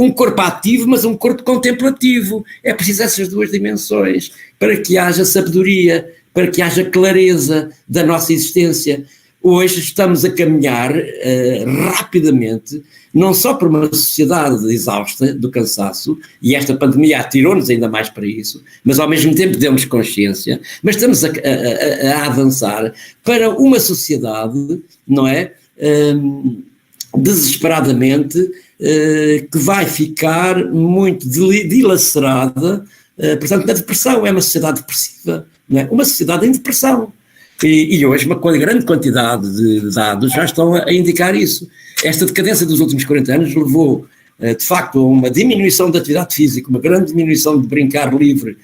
um corpo ativo, mas um corpo contemplativo. É preciso essas duas dimensões para que haja sabedoria, para que haja clareza da nossa existência. Hoje estamos a caminhar rapidamente, não só para uma sociedade exausta do cansaço, e esta pandemia atirou-nos ainda mais para isso, mas ao mesmo tempo deu-nos consciência, mas estamos a avançar para uma sociedade, não é, desesperadamente, que vai ficar muito dilacerada, portanto, na depressão. É uma sociedade depressiva, não é? Uma sociedade em depressão. E hoje uma grande quantidade de dados já estão a indicar isso. Esta decadência dos últimos 40 anos levou, de facto, a uma diminuição da atividade física, uma grande diminuição de brincar livre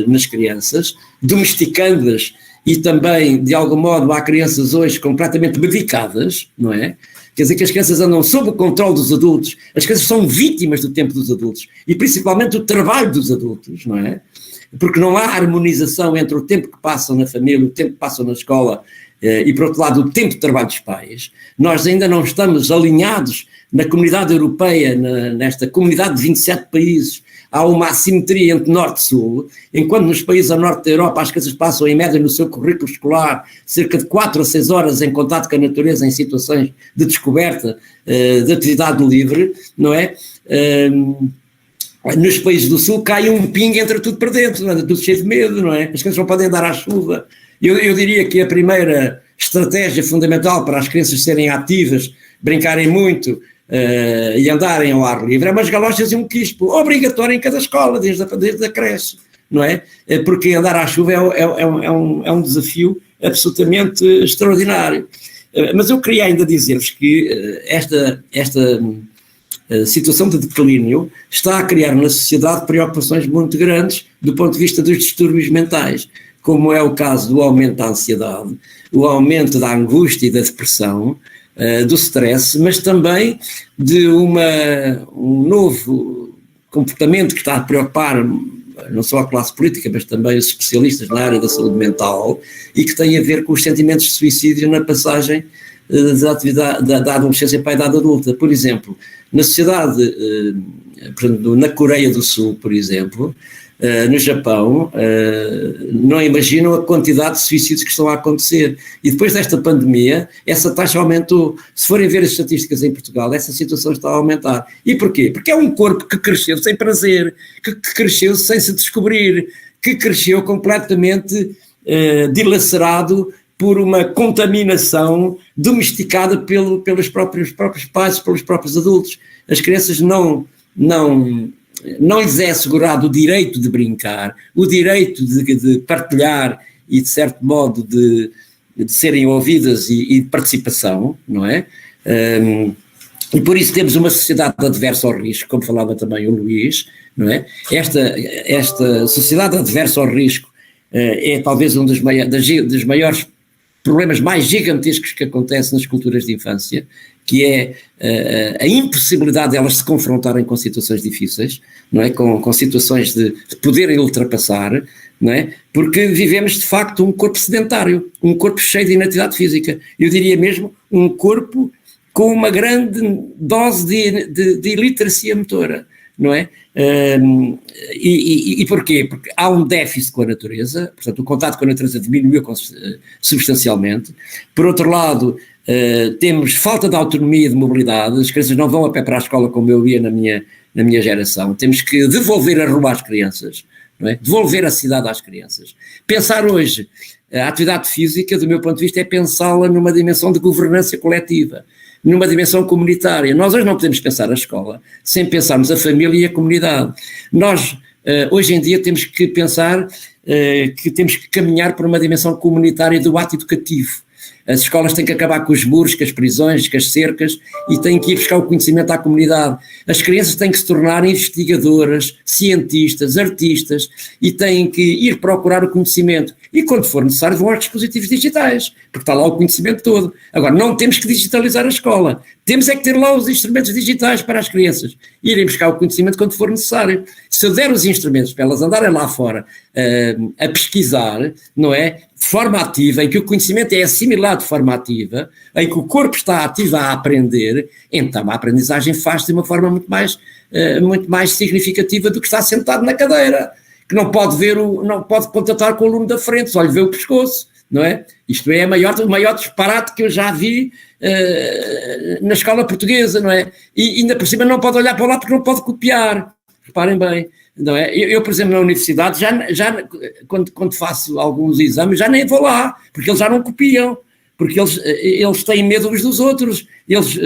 nas crianças, domesticando-as, e também, de algum modo, há crianças hoje completamente medicadas, não é? Quer dizer que as crianças andam sob o controle dos adultos, as crianças são vítimas do tempo dos adultos, e principalmente do trabalho dos adultos, não é? Porque não há harmonização entre o tempo que passam na família, o tempo que passam na escola e, por outro lado, o tempo de trabalho dos pais. Nós ainda não estamos alinhados na comunidade europeia, nesta comunidade de 27 países. Há uma assimetria entre norte e sul, enquanto nos países a norte da Europa as crianças passam em média no seu currículo escolar cerca de 4 a 6 horas em contato com a natureza em situações de descoberta, de atividade livre, não é? Nos países do sul cai um pingo, entra tudo para dentro, anda tudo cheio de medo, não é? As crianças não podem andar à chuva. Eu diria que a primeira estratégia fundamental para as crianças serem ativas, brincarem muito e andarem ao ar livre é umas galochas e um quispo, obrigatório em cada escola, desde a creche, não é? Porque andar à chuva é um desafio absolutamente extraordinário. Mas eu queria ainda dizer-vos que esta a situação de declínio está a criar na sociedade preocupações muito grandes do ponto de vista dos distúrbios mentais, como é o caso do aumento da ansiedade, o aumento da angústia e da depressão, do stress, mas também de um novo comportamento que está a preocupar não só a classe política, mas também os especialistas na área da saúde mental, e que tem a ver com os sentimentos de suicídio na passagem da atividade da adolescência para a idade adulta. Por exemplo, na sociedade, na Coreia do Sul, por exemplo, no Japão, não imaginam a quantidade de suicídios que estão a acontecer. E depois desta pandemia, essa taxa aumentou. Se forem ver as estatísticas em Portugal, essa situação está a aumentar. E porquê? Porque é um corpo que cresceu sem prazer, que cresceu sem se descobrir, que cresceu completamente dilacerado por uma contaminação domesticada pelos próprios pais, pelos próprios adultos. As crianças não lhes é assegurado o direito de brincar, o direito de partilhar e, de certo modo, de serem ouvidas e de participação, não é? E por isso temos uma sociedade adversa ao risco, como falava também o Luís, não é? Esta sociedade adversa ao risco é talvez um dos maiores problemas mais gigantescos que acontecem nas culturas de infância, que é a impossibilidade de elas se confrontarem com situações difíceis, não é? Com situações de poderem ultrapassar, não é? Porque vivemos de facto um corpo sedentário, um corpo cheio de inatividade física, eu diria mesmo um corpo com uma grande dose de iliteracia motora, não é? E porquê? Porque há um déficit com a natureza, portanto o contato com a natureza diminuiu substancialmente. Por outro lado, temos falta de autonomia e de mobilidade, as crianças não vão a pé para a escola como eu ia na minha geração, temos que devolver a rua às crianças, não é? Devolver a cidade às crianças. Pensar hoje a atividade física, do meu ponto de vista, é pensá-la numa dimensão de governança coletiva, numa dimensão comunitária. Nós hoje não podemos pensar a escola sem pensarmos a família e a comunidade. Nós, hoje em dia, temos que pensar que temos que caminhar para uma dimensão comunitária do ato educativo. As escolas têm que acabar com os muros, com as prisões, com as cercas, e têm que ir buscar o conhecimento à comunidade. As crianças têm que se tornar investigadoras, cientistas, artistas, e têm que ir procurar o conhecimento. E quando for necessário vão aos dispositivos digitais, porque está lá o conhecimento todo. Agora, não temos que digitalizar a escola. Temos é que ter lá os instrumentos digitais para as crianças irem buscar o conhecimento quando for necessário. Se eu der os instrumentos para elas andarem lá fora a pesquisar, não é? De forma ativa, em que o conhecimento é assimilado de forma ativa, em que o corpo está ativo a aprender, então a aprendizagem faz-se de uma forma muito mais significativa do que está sentado na cadeira, que não pode contatar com o aluno da frente, só lhe vê o pescoço, não é? Isto é o maior disparate que eu já vi na escola portuguesa, não é? E ainda por cima não pode olhar para lá porque não pode copiar, reparem bem, não é? Eu por exemplo, na universidade, quando faço alguns exames, já nem vou lá, porque eles já não copiam, porque eles têm medo uns dos outros, eles,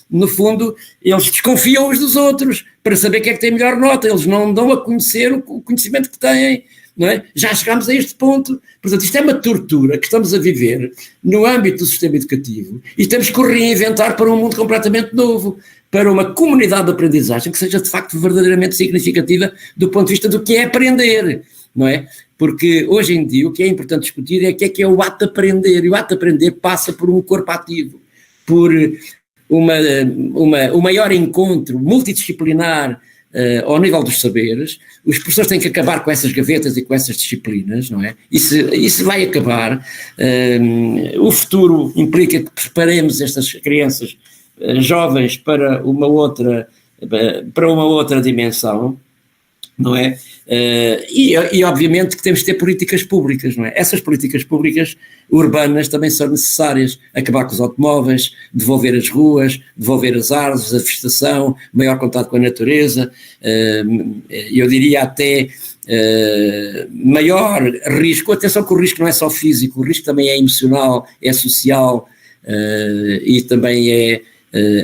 no fundo, eles desconfiam uns dos outros, para saber quem é que tem melhor nota, eles não dão a conhecer o conhecimento que têm, não é? Já chegámos a este ponto, portanto isto é uma tortura que estamos a viver no âmbito do sistema educativo e temos que o reinventar para um mundo completamente novo, para uma comunidade de aprendizagem que seja de facto verdadeiramente significativa do ponto de vista do que é aprender, não é? Porque hoje em dia o que é importante discutir é o que é o ato de aprender, e o ato de aprender passa por um corpo ativo, por um maior encontro multidisciplinar ao nível dos saberes. Os professores têm que acabar com essas gavetas e com essas disciplinas, não é? Isso vai acabar. O futuro implica que preparemos estas crianças jovens para uma outra dimensão, não é? E obviamente que temos que ter políticas públicas, não é? Essas políticas públicas urbanas também são necessárias. Acabar com os automóveis, devolver as ruas, devolver as árvores, a vegetação, maior contato com a natureza, eu diria até maior risco. Atenção que o risco não é só físico, o risco também é emocional, é social e também é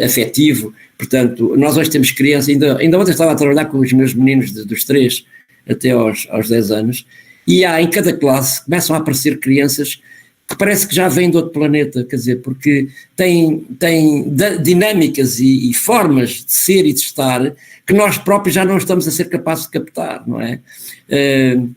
afetivo. Portanto, nós hoje temos crianças, ainda ontem estava a trabalhar com os meus meninos dos 3 até aos 10 anos, e em cada classe começam a aparecer crianças que parece que já vêm de outro planeta, quer dizer, porque têm dinâmicas e formas de ser e de estar que nós próprios já não estamos a ser capazes de captar, não é?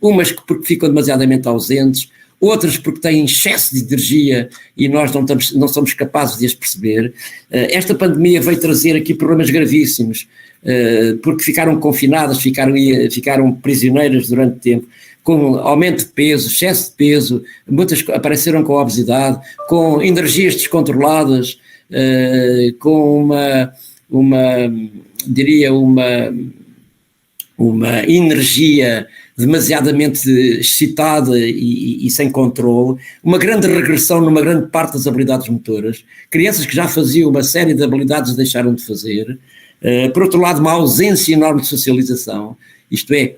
Umas porque ficam demasiadamente ausentes, outras porque têm excesso de energia e nós não somos capazes de as perceber. Esta pandemia veio trazer aqui problemas gravíssimos, porque ficaram confinadas, ficaram prisioneiras durante tempo, com aumento de peso, excesso de peso, muitas apareceram com obesidade, com energias descontroladas, com uma energia demasiadamente excitada e sem controle, uma grande regressão numa grande parte das habilidades motoras, crianças que já faziam uma série de habilidades deixaram de fazer, por outro lado uma ausência enorme de socialização, isto é,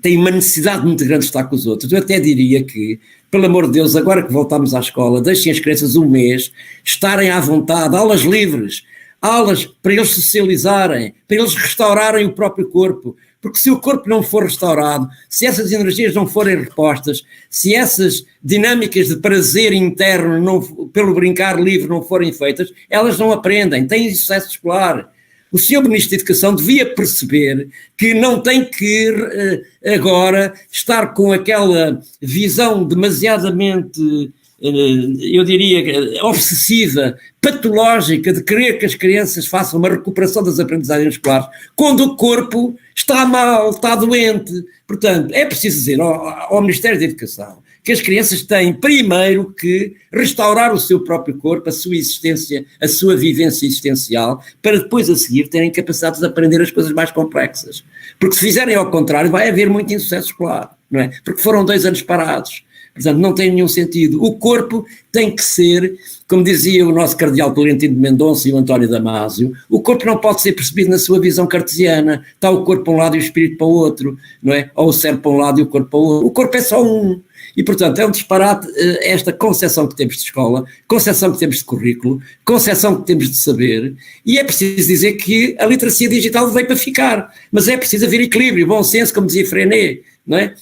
tem uma necessidade muito grande de estar com os outros. Eu até diria que, pelo amor de Deus, agora que voltamos à escola, deixem as crianças um mês estarem à vontade, aulas livres, aulas para eles socializarem, para eles restaurarem o próprio corpo, porque se o corpo não for restaurado, se essas energias não forem repostas, se essas dinâmicas de prazer interno pelo brincar livre não forem feitas, elas não aprendem, têm sucesso escolar. O Sr. Ministro da Educação devia perceber que não tem que agora estar com aquela visão demasiadamente, eu diria, obsessiva, patológica, de querer que as crianças façam uma recuperação das aprendizagens escolares, quando o corpo está mal, está doente. Portanto, é preciso dizer ao Ministério da Educação que as crianças têm primeiro que restaurar o seu próprio corpo, a sua existência, a sua vivência existencial, para depois a seguir terem capacidade de aprender as coisas mais complexas. Porque se fizerem ao contrário vai haver muito insucesso escolar, não é? Porque foram 2 anos parados. Portanto, não tem nenhum sentido. O corpo tem que ser, como dizia o nosso cardeal Tolentino de Mendonça e o António Damásio, o corpo não pode ser percebido na sua visão cartesiana. Está o corpo para um lado e o espírito para o outro, não é? Ou o cérebro para um lado e o corpo para o outro. O corpo é só um. E, portanto, é um disparate esta concepção que temos de escola, concepção que temos de currículo, concepção que temos de saber, e é preciso dizer que a literacia digital veio para ficar, mas é preciso haver equilíbrio, bom senso, como dizia Freinet, não é?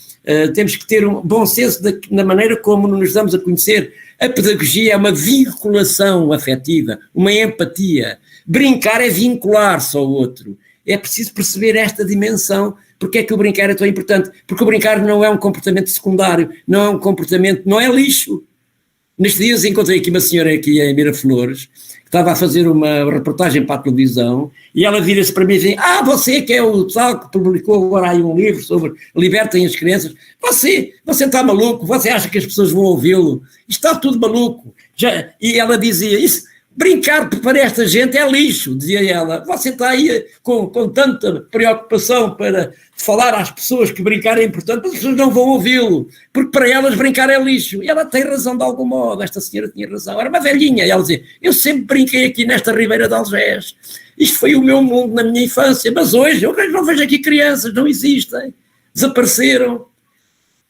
Temos que ter um bom senso na maneira como nos damos a conhecer. A pedagogia é uma vinculação afetiva, uma empatia. Brincar é vincular-se ao outro. É preciso perceber esta dimensão. Porque é que o brincar é tão importante? Porque o brincar não é um comportamento secundário, não é um comportamento, não é lixo. Nestes dias encontrei aqui uma senhora aqui em Miraflores, que estava a fazer uma reportagem para a televisão, e ela vira-se para mim e diz: você que é o tal que publicou agora aí um livro sobre libertem as crianças, você está maluco, você acha que as pessoas vão ouvi-lo? Está tudo maluco. E ela dizia isso. Brincar para esta gente é lixo, dizia ela. Você está aí com tanta preocupação para falar às pessoas que brincar é importante, mas as pessoas não vão ouvi-lo, porque para elas brincar é lixo. E ela tem razão de algum modo, esta senhora tinha razão. Era uma velhinha, e ela dizia: eu sempre brinquei aqui nesta Ribeira de Algés. Isto foi o meu mundo na minha infância, mas hoje eu não vejo aqui crianças, não existem, desapareceram.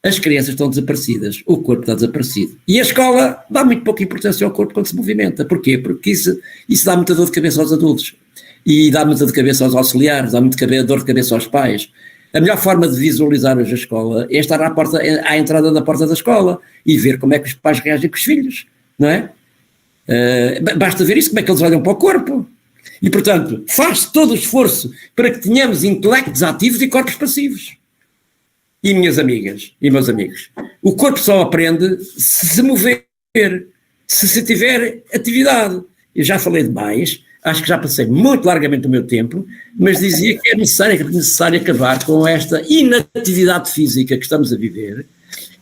As crianças estão desaparecidas, o corpo está desaparecido. E a escola dá muito pouca importância ao corpo quando se movimenta. Porquê? Porque isso dá muita dor de cabeça aos adultos. E dá muita dor de cabeça aos auxiliares, dá muita dor de cabeça aos pais. A melhor forma de visualizar hoje a escola é estar à entrada da porta da escola e ver como é que os pais reagem com os filhos, não é? Basta ver isso, como é que eles olham para o corpo. E, portanto, faz-se todo o esforço para que tenhamos intelectos ativos e corpos passivos. E minhas amigas e meus amigos, o corpo só aprende se mover, se tiver atividade. Eu já falei demais, acho que já passei muito largamente o meu tempo, mas dizia que é necessário acabar com esta inatividade física que estamos a viver,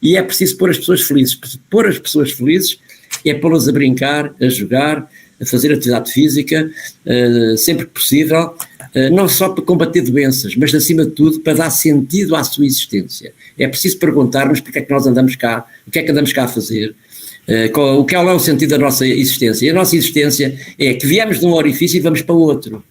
e é preciso pôr as pessoas felizes. Pôr as pessoas felizes é pô-las a brincar, a jogar, a fazer atividade física, sempre que possível, não só para combater doenças, mas acima de tudo para dar sentido à sua existência. É preciso perguntar-nos porque é que nós andamos cá, o que é que andamos cá a fazer, qual é o sentido da nossa existência. E a nossa existência é que viemos de um orifício e vamos para outro.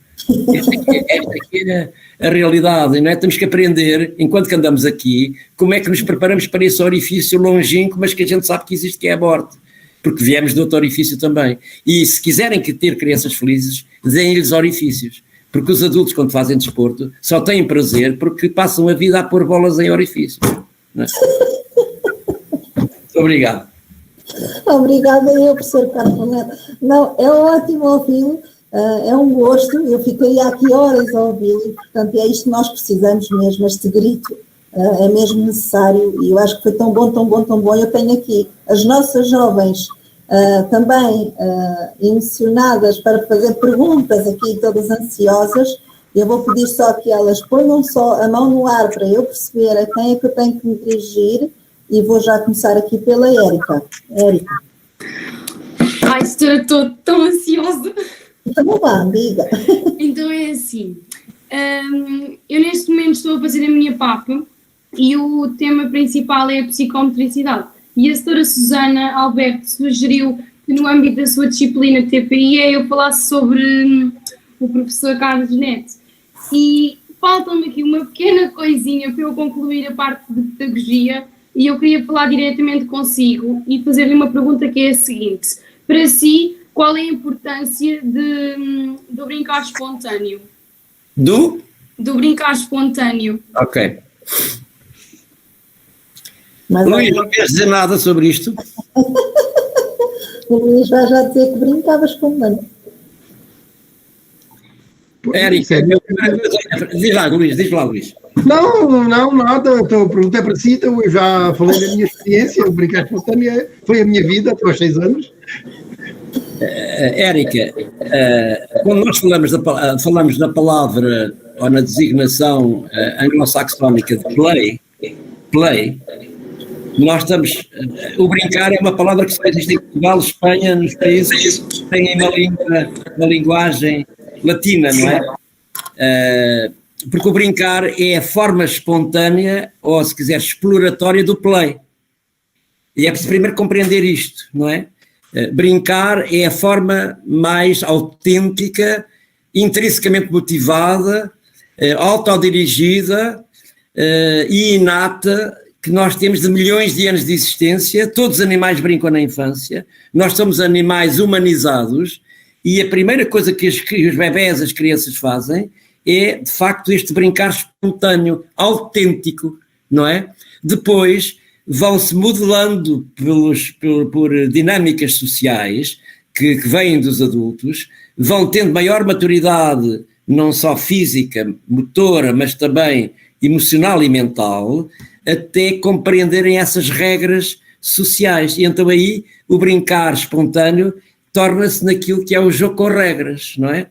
Esta aqui é a realidade, não é? Temos que aprender, enquanto que andamos aqui, como é que nos preparamos para esse orifício longínquo, mas que a gente sabe que existe, que é a morte. Porque viemos de outro orifício também. E se quiserem ter crianças felizes, deem-lhes orifícios. Porque os adultos, quando fazem desporto, só têm prazer porque passam a vida a pôr bolas em orifícios. Não é? Muito obrigado. Obrigada eu, professor Carlos. Não, é ótimo ouvi-lo, é um gosto, eu ficaria aqui horas a ouvi-lo, e portanto é isto que nós precisamos mesmo, este grito é mesmo necessário, e eu acho que foi tão bom, tão bom, tão bom. Eu tenho aqui as nossas jovens também emocionadas para fazer perguntas aqui, todas ansiosas. Eu vou pedir só que elas ponham só a mão no ar para eu perceber a quem é que eu tenho que me dirigir, e vou já começar aqui pela Érica. Érica. Ai, senhora, estou tão ansiosa. Então vá, diga. Então é assim, eu neste momento estou a fazer a minha PAP e o tema principal é a psicomotricidade. E a senhora Susana Alberto sugeriu que no âmbito da sua disciplina de TPI eu falasse sobre o professor Carlos Neto. E falta-me aqui uma pequena coisinha para eu concluir a parte de pedagogia, e eu queria falar diretamente consigo e fazer-lhe uma pergunta que é a seguinte: para si, qual é a importância do brincar espontâneo? Do brincar espontâneo. Ok. Mas Luís, não queres dizer nada sobre isto? o Luís vai já dizer que brincava espontâneo. Érica, diz lá, Luís. Não, nada, a pergunta é para si, então eu já falei da minha experiência, o brincar espontâneo foi a minha vida até aos 6 anos. Érica, quando nós falamos na palavra ou na designação anglo-saxónica de play, nós estamos, o brincar é uma palavra que só existe em Portugal, Espanha, nos países que têm uma linguagem latina, não é? Porque o brincar é a forma espontânea, ou se quiser, exploratória do play. E é preciso primeiro compreender isto, não é? Brincar é a forma mais autêntica, intrinsecamente motivada, autodirigida e inata que nós temos de milhões de anos de existência. Todos os animais brincam na infância, nós somos animais humanizados, e a primeira coisa que os bebés, as crianças fazem é, de facto, este brincar espontâneo, autêntico, não é? Depois vão-se modelando por dinâmicas sociais que vêm dos adultos, vão tendo maior maturidade, não só física, motora, mas também emocional e mental, até compreenderem essas regras sociais. E então aí o brincar espontâneo torna-se naquilo que é o jogo com regras, não é?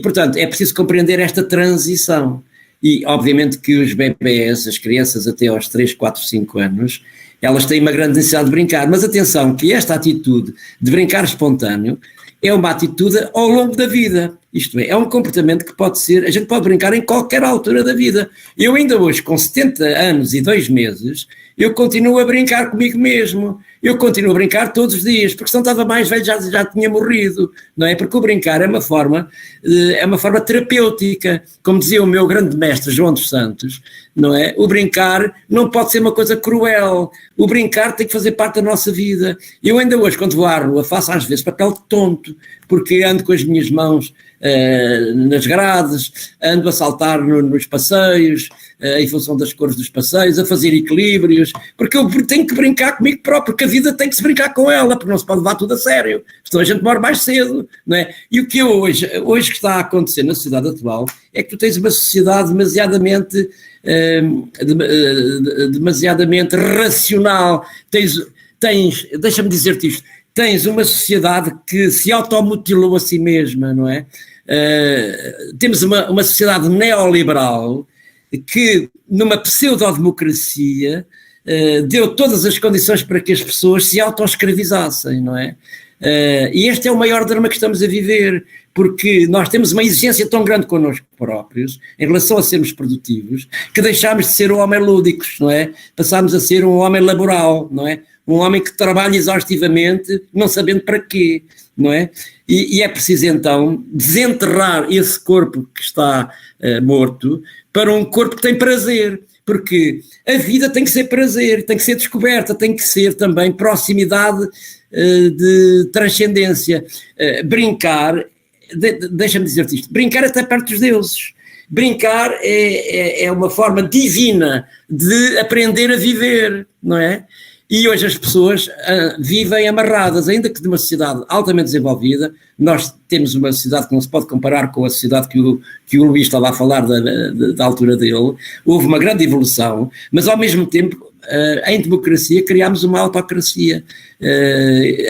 Portanto, é preciso compreender esta transição. E, obviamente, que os bebés, as crianças até aos 3, 4, 5 anos, elas têm uma grande necessidade de brincar. Mas atenção, que esta atitude de brincar espontâneo é uma atitude ao longo da vida. Isto é um comportamento que pode ser, a gente pode brincar em qualquer altura da vida. Eu ainda hoje, com 70 anos e 2 meses, eu continuo a brincar comigo mesmo. Eu continuo a brincar todos os dias, porque se não estava mais velho já tinha morrido, não é? Porque o brincar é uma forma terapêutica. Como dizia o meu grande mestre João dos Santos, não é? O brincar não pode ser uma coisa cruel. O brincar tem que fazer parte da nossa vida. Eu ainda hoje, quando vou à rua, faço às vezes papel de tonto, porque ando com as minhas mãos nas grades, ando a saltar nos passeios, em função das cores dos passeios, a fazer equilíbrios, porque eu tenho que brincar comigo próprio, porque a vida tem que se brincar com ela, porque não se pode levar tudo a sério, senão a gente morre mais cedo, não é? E o que hoje que está a acontecer na sociedade atual é que tu tens uma sociedade demasiadamente racional, deixa-me dizer-te isto, tens uma sociedade que se automutilou a si mesma, não é? Temos uma sociedade neoliberal que, numa pseudo-democracia, deu todas as condições para que as pessoas se autoescravizassem, não é? E este é o maior drama que estamos a viver, porque nós temos uma exigência tão grande connosco próprios, em relação a sermos produtivos, que deixámos de ser um homem lúdicos, não é? Passámos a ser um homem laboral, não é? Um homem que trabalha exaustivamente, não sabendo para quê, não é? E é preciso então desenterrar esse corpo que está morto para um corpo que tem prazer, porque a vida tem que ser prazer, tem que ser descoberta, tem que ser também proximidade de transcendência. Brincar, deixa-me dizer-te isto, brincar até perto dos deuses. Brincar é uma forma divina de aprender a viver, não é? E hoje as pessoas vivem amarradas, ainda que de uma sociedade altamente desenvolvida. Nós temos uma sociedade que não se pode comparar com a sociedade que o Luís estava a falar da altura dele. Houve uma grande evolução, mas ao mesmo tempo, em democracia, criámos uma autocracia,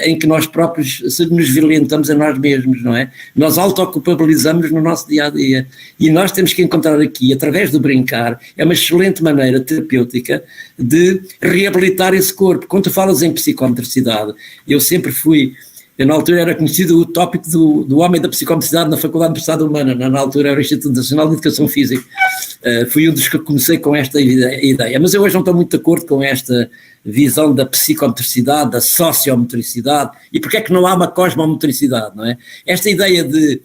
em que nós próprios nos violentamos a nós mesmos, não é? Nós autoculpabilizamos no nosso dia-a-dia. E nós temos que encontrar aqui, através do brincar, é uma excelente maneira terapêutica de reabilitar esse corpo. Quando tu falas em psicomotricidade, eu na altura era conhecido o tópico do homem da psicomotricidade na Faculdade de Universidade Humana, na altura era o Instituto Nacional de Educação Física. Fui um dos que comecei com esta ideia, mas eu hoje não estou muito de acordo com esta visão da psicomotricidade, da sociomotricidade, e porque é que não há uma cosmomotricidade, não é? Esta ideia de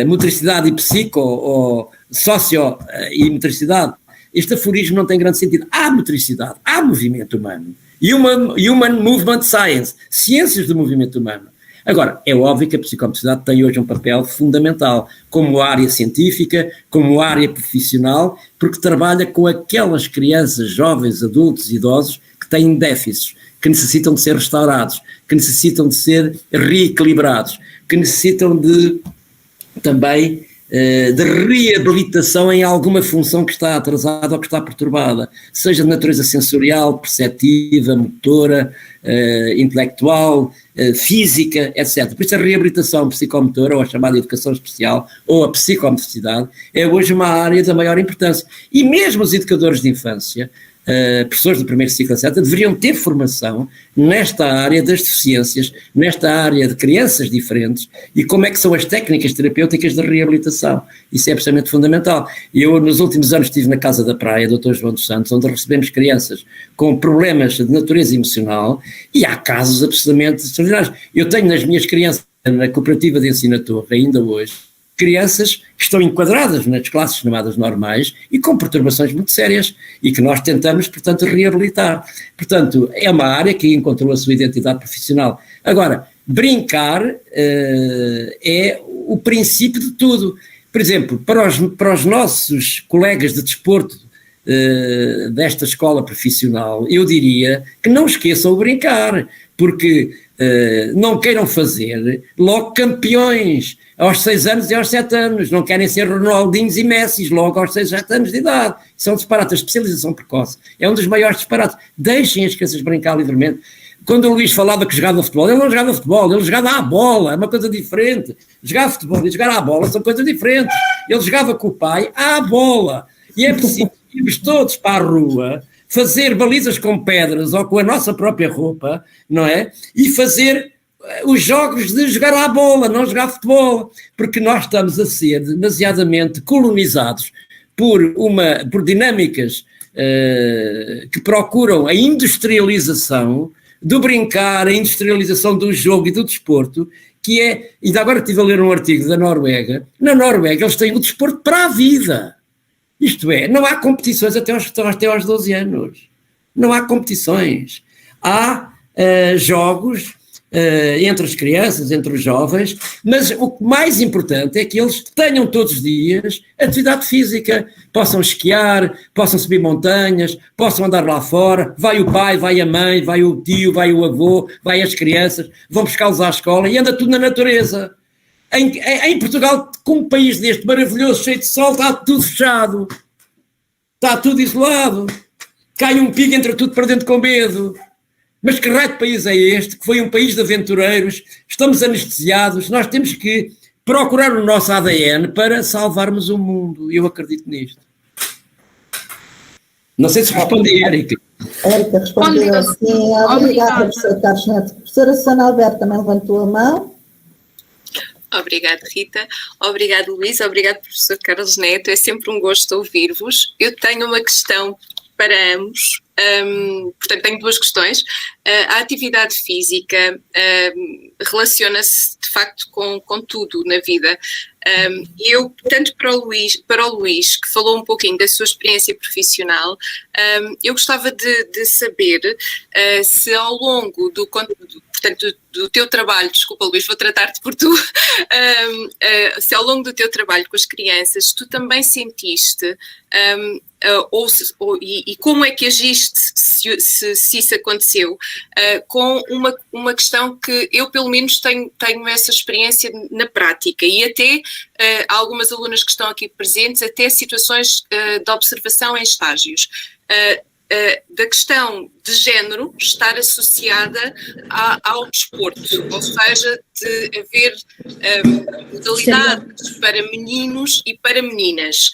motricidade e psico, ou socio e motricidade, este aforismo não tem grande sentido. Há motricidade, há movimento humano, Human Movement Science, ciências do movimento humano. Agora, é óbvio que a psicomotricidade tem hoje um papel fundamental, como área científica, como área profissional, porque trabalha com aquelas crianças, jovens, adultos e idosos que têm déficits, que necessitam de ser restaurados, que necessitam de ser reequilibrados, que necessitam também de reabilitação em alguma função que está atrasada ou que está perturbada, seja de natureza sensorial, perceptiva, motora, intelectual, física, etc. Por isso a reabilitação psicomotora, ou a chamada educação especial, ou a psicomotricidade, é hoje uma área da maior importância. E mesmo os educadores de infância, professores do primeiro ciclo, etc., deveriam ter formação nesta área das deficiências, nesta área de crianças diferentes, e como é que são as técnicas terapêuticas de reabilitação. Isso é absolutamente fundamental. Eu, nos últimos anos, estive na Casa da Praia, Dr. João dos Santos, onde recebemos crianças com problemas de natureza emocional, e há casos absolutamente extraordinários. Eu tenho nas minhas crianças, na Cooperativa de Ensino à Torre, ainda hoje, crianças que estão enquadradas nas classes chamadas normais e com perturbações muito sérias e que nós tentamos, portanto, reabilitar. Portanto, é uma área que encontrou a sua identidade profissional. Agora, brincar é o princípio de tudo. Por exemplo, para os nossos colegas de desporto desta escola profissional, eu diria que não esqueçam o brincar, porque não queiram fazer logo campeões. aos 6 anos e aos 7 anos, não querem ser Ronaldinhos e Messis logo aos 6, 7 anos de idade. São disparates. A especialização precoce é um dos maiores disparates. Deixem as crianças brincar livremente. Quando o Luís falava que jogava futebol, ele não jogava futebol, ele jogava à bola, é uma coisa diferente. Jogar futebol e jogar à bola são coisas diferentes. Ele jogava com o pai à bola. E é preciso irmos todos para a rua, fazer balizas com pedras ou com a nossa própria roupa, não é? E fazer os jogos de jogar à bola, não jogar futebol. Porque nós estamos a ser demasiadamente colonizados por dinâmicas que procuram a industrialização do brincar, a industrialização do jogo e do desporto, que é, ainda agora estive a ler um artigo da Noruega, na Noruega eles têm o desporto para a vida, isto é, não há competições até aos 12 anos, não há competições, há jogos entre as crianças, entre os jovens, mas o mais importante é que eles tenham todos os dias atividade física, possam esquiar, possam subir montanhas, possam andar lá fora, vai o pai, vai a mãe, vai o tio, vai o avô, vai as crianças, vão buscá-los à escola e anda tudo na natureza. Em Portugal, com um país deste maravilhoso, cheio de sol, está tudo fechado, está tudo isolado, cai um pico, entra tudo para dentro com medo. Mas que raio de país é este, que foi um país de aventureiros, estamos anestesiados, nós temos que procurar o nosso ADN para salvarmos o mundo, eu acredito nisto. Não sei se respondi, Érica. Érica respondeu assim, obrigada, professor Carlos Neto. Professora Susana Alberto também levantou a mão. Obrigada, Rita. Obrigado, Luís. Obrigado, professor Carlos Neto. É sempre um gosto ouvir-vos. Eu tenho uma questão para ambos. Portanto, tenho duas questões. A atividade física relaciona-se, de facto, com tudo na vida. Eu, tanto para o Luís, que falou um pouquinho da sua experiência profissional, eu gostava de saber se ao longo do teu trabalho, desculpa Luís, vou tratar-te por tu, se ao longo do teu trabalho com as crianças, tu também sentiste, e como é que agiste se isso aconteceu, com uma questão que eu pelo menos tenho essa experiência na prática e até algumas alunas que estão aqui presentes, até situações de observação em estágios. Da questão de género estar associada ao desporto, ou seja, de haver modalidades para meninos e para meninas.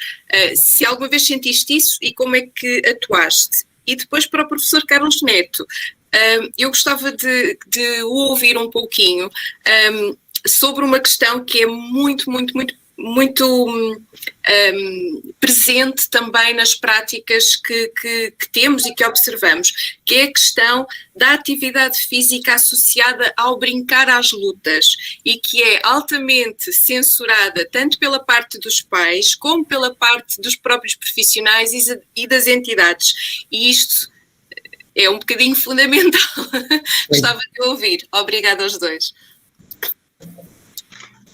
Se alguma vez sentiste isso e como é que atuaste? E depois para o professor Carlos Neto, eu gostava de ouvir um pouquinho sobre uma questão que é muito presente também nas práticas que temos e que observamos, que é a questão da atividade física associada ao brincar às lutas e que é altamente censurada tanto pela parte dos pais como pela parte dos próprios profissionais e das entidades. E isto é um bocadinho fundamental. Gostava de ouvir. Obrigada aos dois.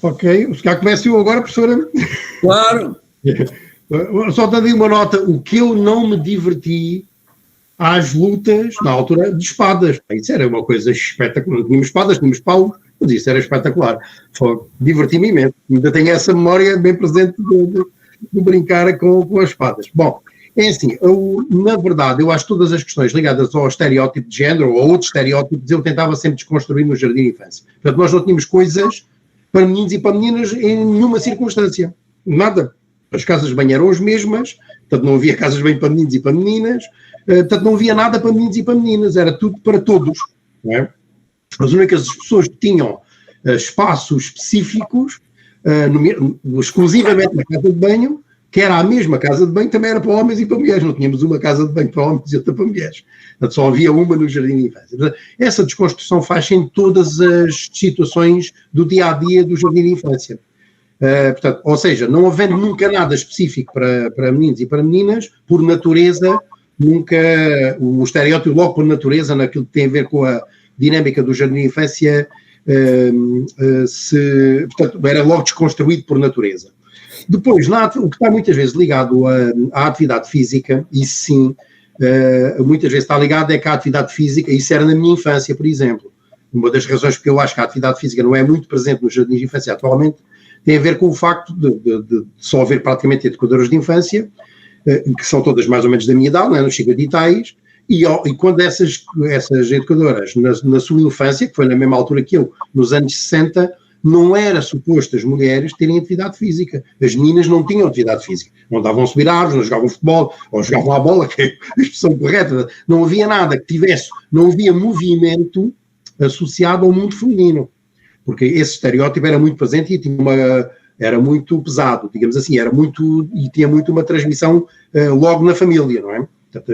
Ok, já começo eu agora, professora? Claro. Só te dei uma nota, o que eu não me diverti às lutas, na altura, de espadas. Isso era uma coisa espetacular. Tínhamos espadas, tínhamos paus, mas isso era espetacular. Diverti-me imenso. Ainda tenho essa memória bem presente de brincar com as espadas. Bom, é assim, na verdade, eu acho que todas as questões ligadas ao estereótipo de género ou a outros estereótipos, eu tentava sempre desconstruir no jardim de infância. Portanto, nós não tínhamos coisas para meninos e para meninas em nenhuma circunstância. Nada. As casas de banho eram as mesmas, portanto não havia casas de banho para meninos e para meninas, portanto não havia nada para meninos e para meninas, era tudo para todos. Não é? As únicas pessoas que tinham espaços específicos, exclusivamente na casa de banho, que era a mesma casa de banho, também era para homens e para mulheres. Não tínhamos uma casa de banho para homens e outra para mulheres. Portanto, só havia uma no jardim de infância. Portanto, essa desconstrução faz-se em todas as situações do dia-a-dia do jardim de infância. Portanto, ou seja, não havendo nunca nada específico para meninos e para meninas, por natureza, nunca o estereótipo logo por natureza, naquilo que tem a ver com a dinâmica do jardim de infância, portanto, era logo desconstruído por natureza. Depois, o que está muitas vezes ligado à atividade física, e sim, muitas vezes está ligado é que a atividade física, isso era na minha infância, por exemplo. Uma das razões porque eu acho que a atividade física não é muito presente nos jardins de infância atualmente, tem a ver com o facto de só haver praticamente educadoras de infância, que são todas mais ou menos da minha idade, não é? Nos 50 e tais, e quando essas educadoras, na sua infância, que foi na mesma altura que eu, nos anos 60, não era suposto as mulheres terem atividade física. As meninas não tinham atividade física. Não davam a subir árvores, não jogavam futebol, ou jogavam à bola, que é a expressão correta. Não havia nada que tivesse, não havia movimento associado ao mundo feminino. Porque esse estereótipo era muito presente e era muito pesado, digamos assim, e tinha muito uma transmissão logo na família, não é? Portanto,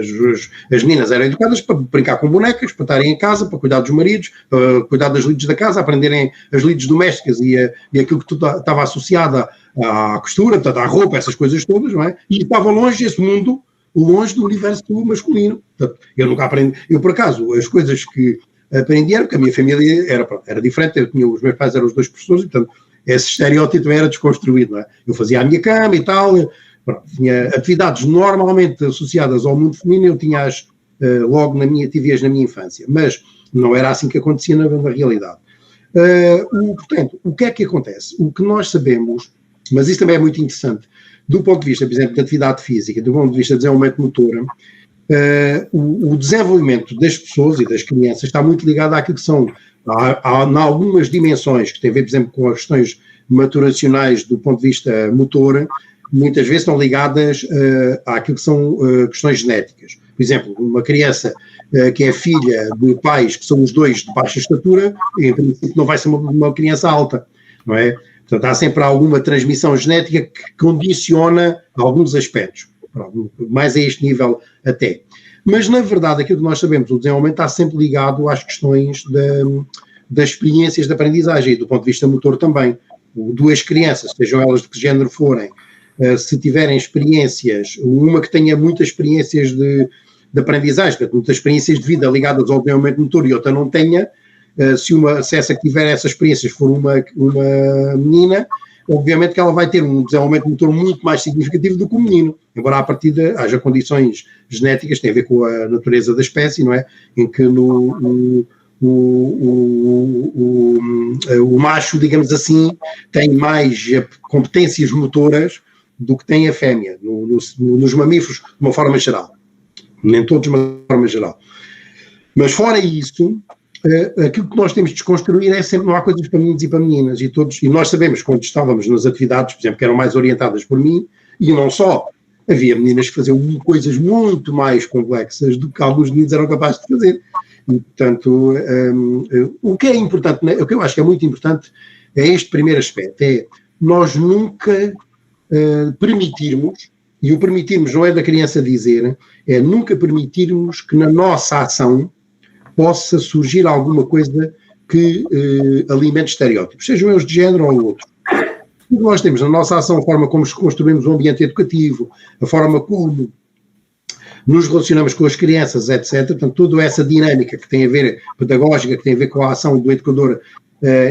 as meninas eram educadas para brincar com bonecas, para estarem em casa, para cuidar dos maridos, para cuidar das lides da casa, aprenderem as lides domésticas e aquilo que tudo estava associado à costura, portanto, à roupa, essas coisas todas, não é? E estava longe esse mundo, longe do universo masculino. Portanto, eu nunca aprendi. Eu, por acaso, as coisas que aprendi era porque a minha família era diferente, os meus pais eram os 2 professores, e, portanto, esse estereótipo era desconstruído, não é? Eu fazia a minha cama e tal. Pronto, tinha atividades normalmente associadas ao mundo feminino, eu tinha-as tive-as na minha infância, mas não era assim que acontecia na realidade. Portanto, o que é que acontece? O que nós sabemos, mas isso também é muito interessante, do ponto de vista, por exemplo, da atividade física, do ponto de vista do desenvolvimento motor, o desenvolvimento das pessoas e das crianças está muito ligado àquilo que são, em algumas dimensões, que têm a ver, por exemplo, com as questões maturacionais do ponto de vista motor, muitas vezes estão ligadas àquilo que são questões genéticas. Por exemplo, uma criança que é filha de pais que são os 2 de baixa estatura, em princípio não vai ser uma criança alta, não é? Portanto, há sempre alguma transmissão genética que condiciona alguns aspectos, mais a este nível até. Mas, na verdade, aquilo que nós sabemos, o desenvolvimento está sempre ligado às questões das experiências de aprendizagem e do ponto de vista motor também. 2 crianças, sejam elas de que género forem, se tiverem experiências, uma que tenha muitas experiências de aprendizagem, muitas experiências de vida ligadas ao desenvolvimento motor e outra não tenha, se essa que tiver essas experiências for uma menina, obviamente que ela vai ter um desenvolvimento motor muito mais significativo do que o menino, embora à partida haja condições genéticas que têm a ver com a natureza da espécie, não é? Em que o macho, digamos assim, tem mais competências motoras do que tem a fêmea, nos mamíferos, de uma forma geral. Nem todos, de uma forma geral. Mas fora isso, aquilo que nós temos de desconstruir é sempre, não há coisas para meninos e para meninas, e nós sabemos, quando estávamos nas atividades, por exemplo, que eram mais orientadas por mim, e não só, havia meninas que faziam coisas muito mais complexas do que alguns meninos eram capazes de fazer. E, portanto, o que é importante, o que eu acho que é muito importante é este primeiro aspecto, é nós nunca permitirmos, e o permitirmos não é da criança dizer, é nunca permitirmos que na nossa ação possa surgir alguma coisa que alimente estereótipos, sejam eles de género ou outro. O que nós temos na nossa ação, a forma como construímos um ambiente educativo, a forma como nos relacionamos com as crianças, etc. Portanto, toda essa dinâmica que tem a ver, pedagógica, que tem a ver com a ação do educador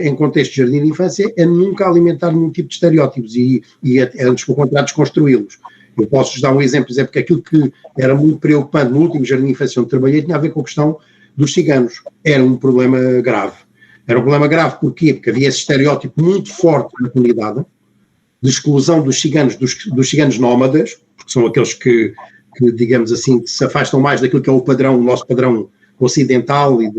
em contexto de jardim de infância, é nunca alimentar nenhum tipo de estereótipos e antes, pelo contrário, desconstruí-los. Eu posso-vos dar um exemplo, porque aquilo que era muito preocupante no último jardim de infância onde trabalhei tinha a ver com a questão dos ciganos. Era um problema grave. Era um problema grave porquê? Porque havia esse estereótipo muito forte na comunidade de exclusão dos ciganos nómadas, porque são aqueles que, digamos assim, se afastam mais daquilo que é o nosso padrão ocidental e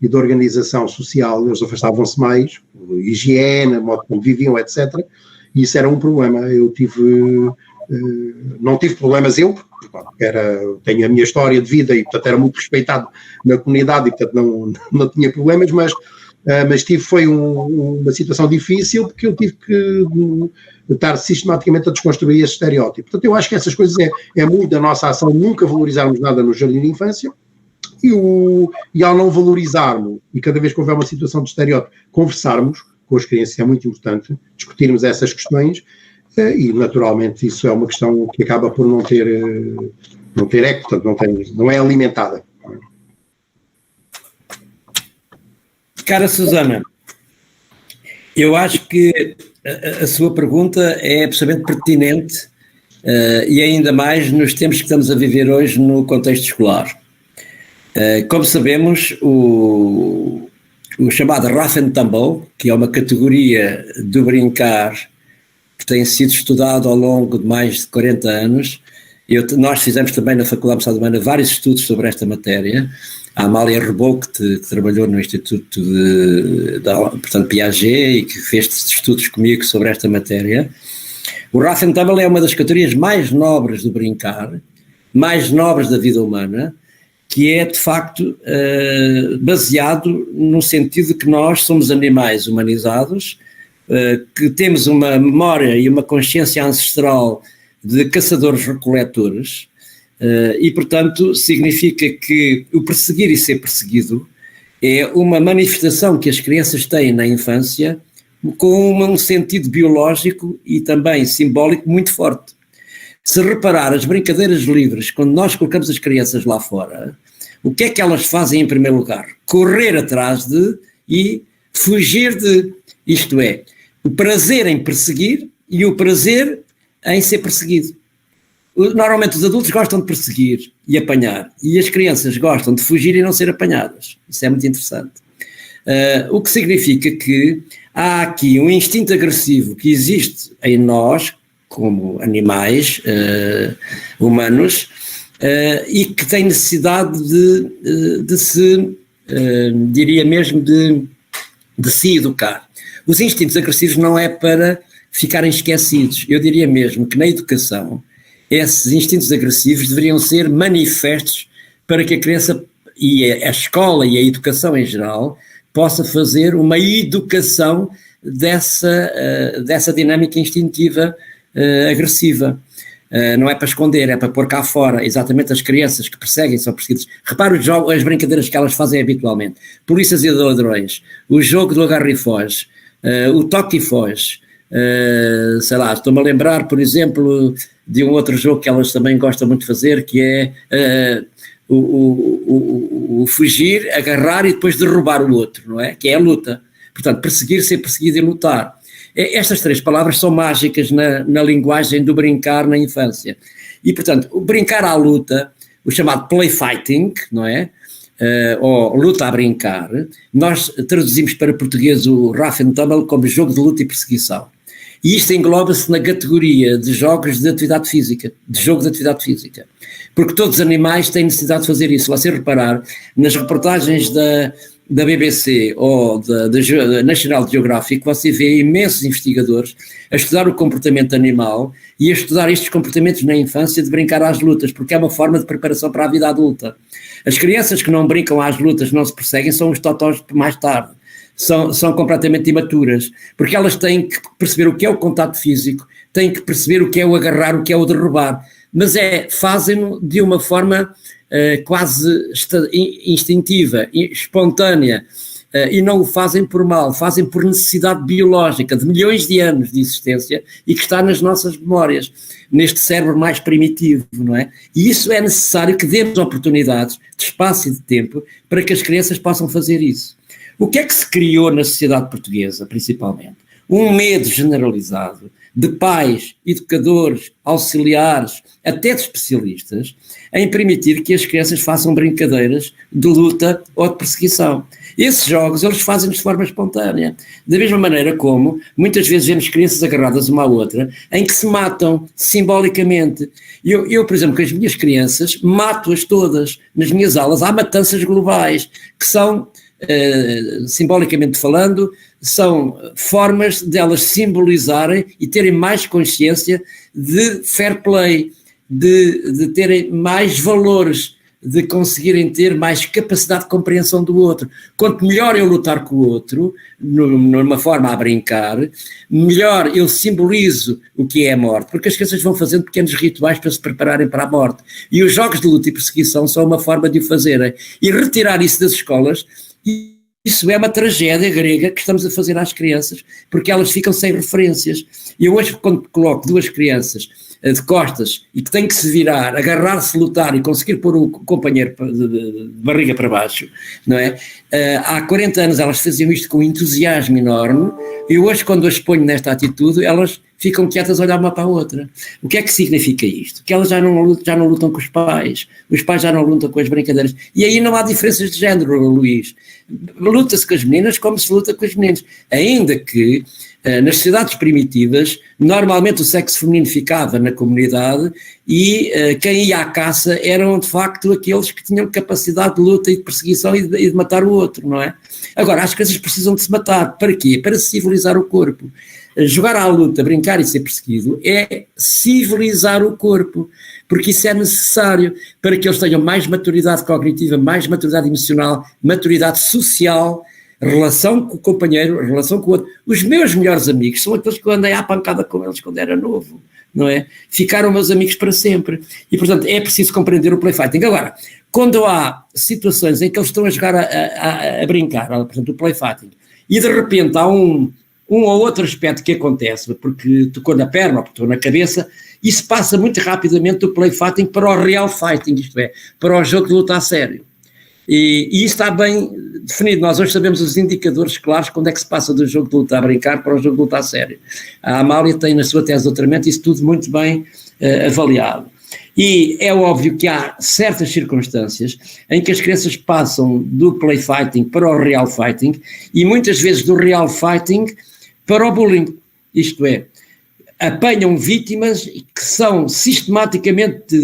de organização social, eles afastavam-se mais, higiene, a modo como viviam, etc. E isso era um problema. Eu não tive problemas eu, porque tenho a minha história de vida e, portanto, era muito respeitado na comunidade e, portanto, não tinha problemas, mas foi uma situação difícil porque eu tive que estar sistematicamente a desconstruir esse estereótipo. Portanto, eu acho que essas coisas é muito da nossa ação, nunca valorizarmos nada no jardim de infância e ao não valorizarmos, e cada vez que houver uma situação de estereótipo, conversarmos com as crianças é muito importante, discutirmos essas questões e, naturalmente, isso é uma questão que acaba por não ter eco, portanto, não é alimentada. Cara Susana, eu acho que a sua pergunta é absolutamente pertinente e ainda mais nos tempos que estamos a viver hoje no contexto escolar. Como sabemos, o o chamado Rough and Tumble, que é uma categoria do brincar que tem sido estudado ao longo de mais de 40 anos. Nós fizemos também na Faculdade de Humana vários estudos sobre esta matéria. A Amália Rebou, que trabalhou no Instituto portanto, Piaget, e que fez estudos comigo sobre esta matéria. O Rough and Tumble é uma das categorias mais nobres do brincar, mais nobres da vida humana, que é, de facto, baseado no sentido de que nós somos animais humanizados, que temos uma memória e uma consciência ancestral de caçadores-recoletores, e, portanto, significa que o perseguir e ser perseguido é uma manifestação que as crianças têm na infância com um sentido biológico e também simbólico muito forte. Se reparar, as brincadeiras livres, quando nós colocamos as crianças lá fora, o que é que elas fazem em primeiro lugar? Correr atrás de e fugir de, isto é, o prazer em perseguir e o prazer em ser perseguido. Normalmente os adultos gostam de perseguir e apanhar, e as crianças gostam de fugir e não ser apanhadas. Isso é muito interessante. O que significa que há aqui um instinto agressivo que existe em nós, como animais humanos, e que tem necessidade de se, diria mesmo, de se educar. Os instintos agressivos não é para ficarem esquecidos. Eu diria mesmo que na educação esses instintos agressivos deveriam ser manifestos para que a criança e a escola e a educação em geral possa fazer uma educação dessa dinâmica instintiva agressiva. Não é para esconder, é para pôr cá fora. Exatamente, as crianças que perseguem são perseguidas. Repara os jogos, as brincadeiras que elas fazem habitualmente. Polícias e ladrões, o jogo do agarra e foge, o toque e foge. Sei lá, estou-me a lembrar, por exemplo, de um outro jogo que elas também gostam muito de fazer, que é o fugir, agarrar e depois derrubar o outro, não é? Que é a luta. Portanto, perseguir, ser perseguido e lutar. Estas três palavras são mágicas na linguagem do brincar na infância. E, portanto, o brincar à luta, o chamado play fighting, não é? Ou luta a brincar, nós traduzimos para português o Rough and Tumble como jogo de luta e perseguição. E isto engloba-se na categoria de jogos de atividade física, de jogo de atividade física. Porque todos os animais têm necessidade de fazer isso. Se você reparar, nas reportagens da BBC ou da National Geographic, você vê imensos investigadores a estudar o comportamento animal e a estudar estes comportamentos na infância de brincar às lutas, porque é uma forma de preparação para a vida adulta. As crianças que não brincam às lutas, não se perseguem, são os totós mais tarde. São completamente imaturas, porque elas têm que perceber o que é o contato físico, têm que perceber o que é o agarrar, o que é o derrubar, mas fazem-no de uma forma quase instintiva, espontânea, e não o fazem por mal, fazem por necessidade biológica de milhões de anos de existência e que está nas nossas memórias, neste cérebro mais primitivo, não é? E isso é necessário que demos oportunidades de espaço e de tempo para que as crianças possam fazer isso. O que é que se criou na sociedade portuguesa, principalmente? Um medo generalizado de pais, educadores, auxiliares, até de especialistas, em permitir que as crianças façam brincadeiras de luta ou de perseguição. Esses jogos, eles fazem de forma espontânea. Da mesma maneira como, muitas vezes vemos crianças agarradas uma à outra, em que se matam simbolicamente. Eu, por exemplo, com as minhas crianças, mato-as todas. Nas minhas aulas há matanças globais, que são... simbolicamente falando, são formas de elas simbolizarem e terem mais consciência de fair play, de terem mais valores, de conseguirem ter mais capacidade de compreensão do outro. Quanto melhor eu lutar com o outro, numa forma a brincar, melhor eu simbolizo o que é a morte, porque as crianças vão fazendo pequenos rituais para se prepararem para a morte. E os jogos de luta e perseguição são uma forma de o fazerem. E retirar isso das escolas, isso é uma tragédia grega que estamos a fazer às crianças, porque elas ficam sem referências. E eu hoje, quando coloco duas crianças de costas e que têm que se virar, agarrar-se, lutar e conseguir pôr o companheiro de barriga para baixo, não é? Há 40 anos elas faziam isto com entusiasmo enorme, e hoje, quando as ponho nesta atitude, elas ficam quietas a olhar uma para a outra. O que é que significa isto? Que elas já não lutam com os pais já não lutam com as brincadeiras. E aí não há diferenças de género, Luís. Luta-se com as meninas como se luta com os meninos. Ainda que nas sociedades primitivas, normalmente o sexo feminino ficava na comunidade e quem ia à caça eram de facto aqueles que tinham capacidade de luta e de perseguição e de matar o outro, não é? Agora, as crianças precisam de se matar. Para quê? Para civilizar o corpo. Jogar à luta, brincar e ser perseguido é civilizar o corpo, porque isso é necessário para que eles tenham mais maturidade cognitiva, mais maturidade emocional, maturidade social, relação com o companheiro, relação com o outro. Os meus melhores amigos são aqueles que eu andei à pancada com eles quando era novo, não é? Ficaram meus amigos para sempre. E, portanto, é preciso compreender o playfighting. Agora, quando há situações em que eles estão a jogar a brincar, portanto, o playfighting, e de repente há um ou outro aspecto que acontece, porque tocou na perna ou tocou na cabeça, isso passa muito rapidamente do playfighting para o real fighting, isto é, para o jogo de luta a sério. E isso está bem definido. Nós hoje sabemos os indicadores claros quando é que se passa do jogo de luta a brincar para o jogo de luta a sério. A Amália tem na sua tese de doutoramento isso tudo muito bem avaliado. E é óbvio que há certas circunstâncias em que as crianças passam do playfighting para o real fighting e muitas vezes do real fighting para o bullying, isto é, apanham vítimas que são sistematicamente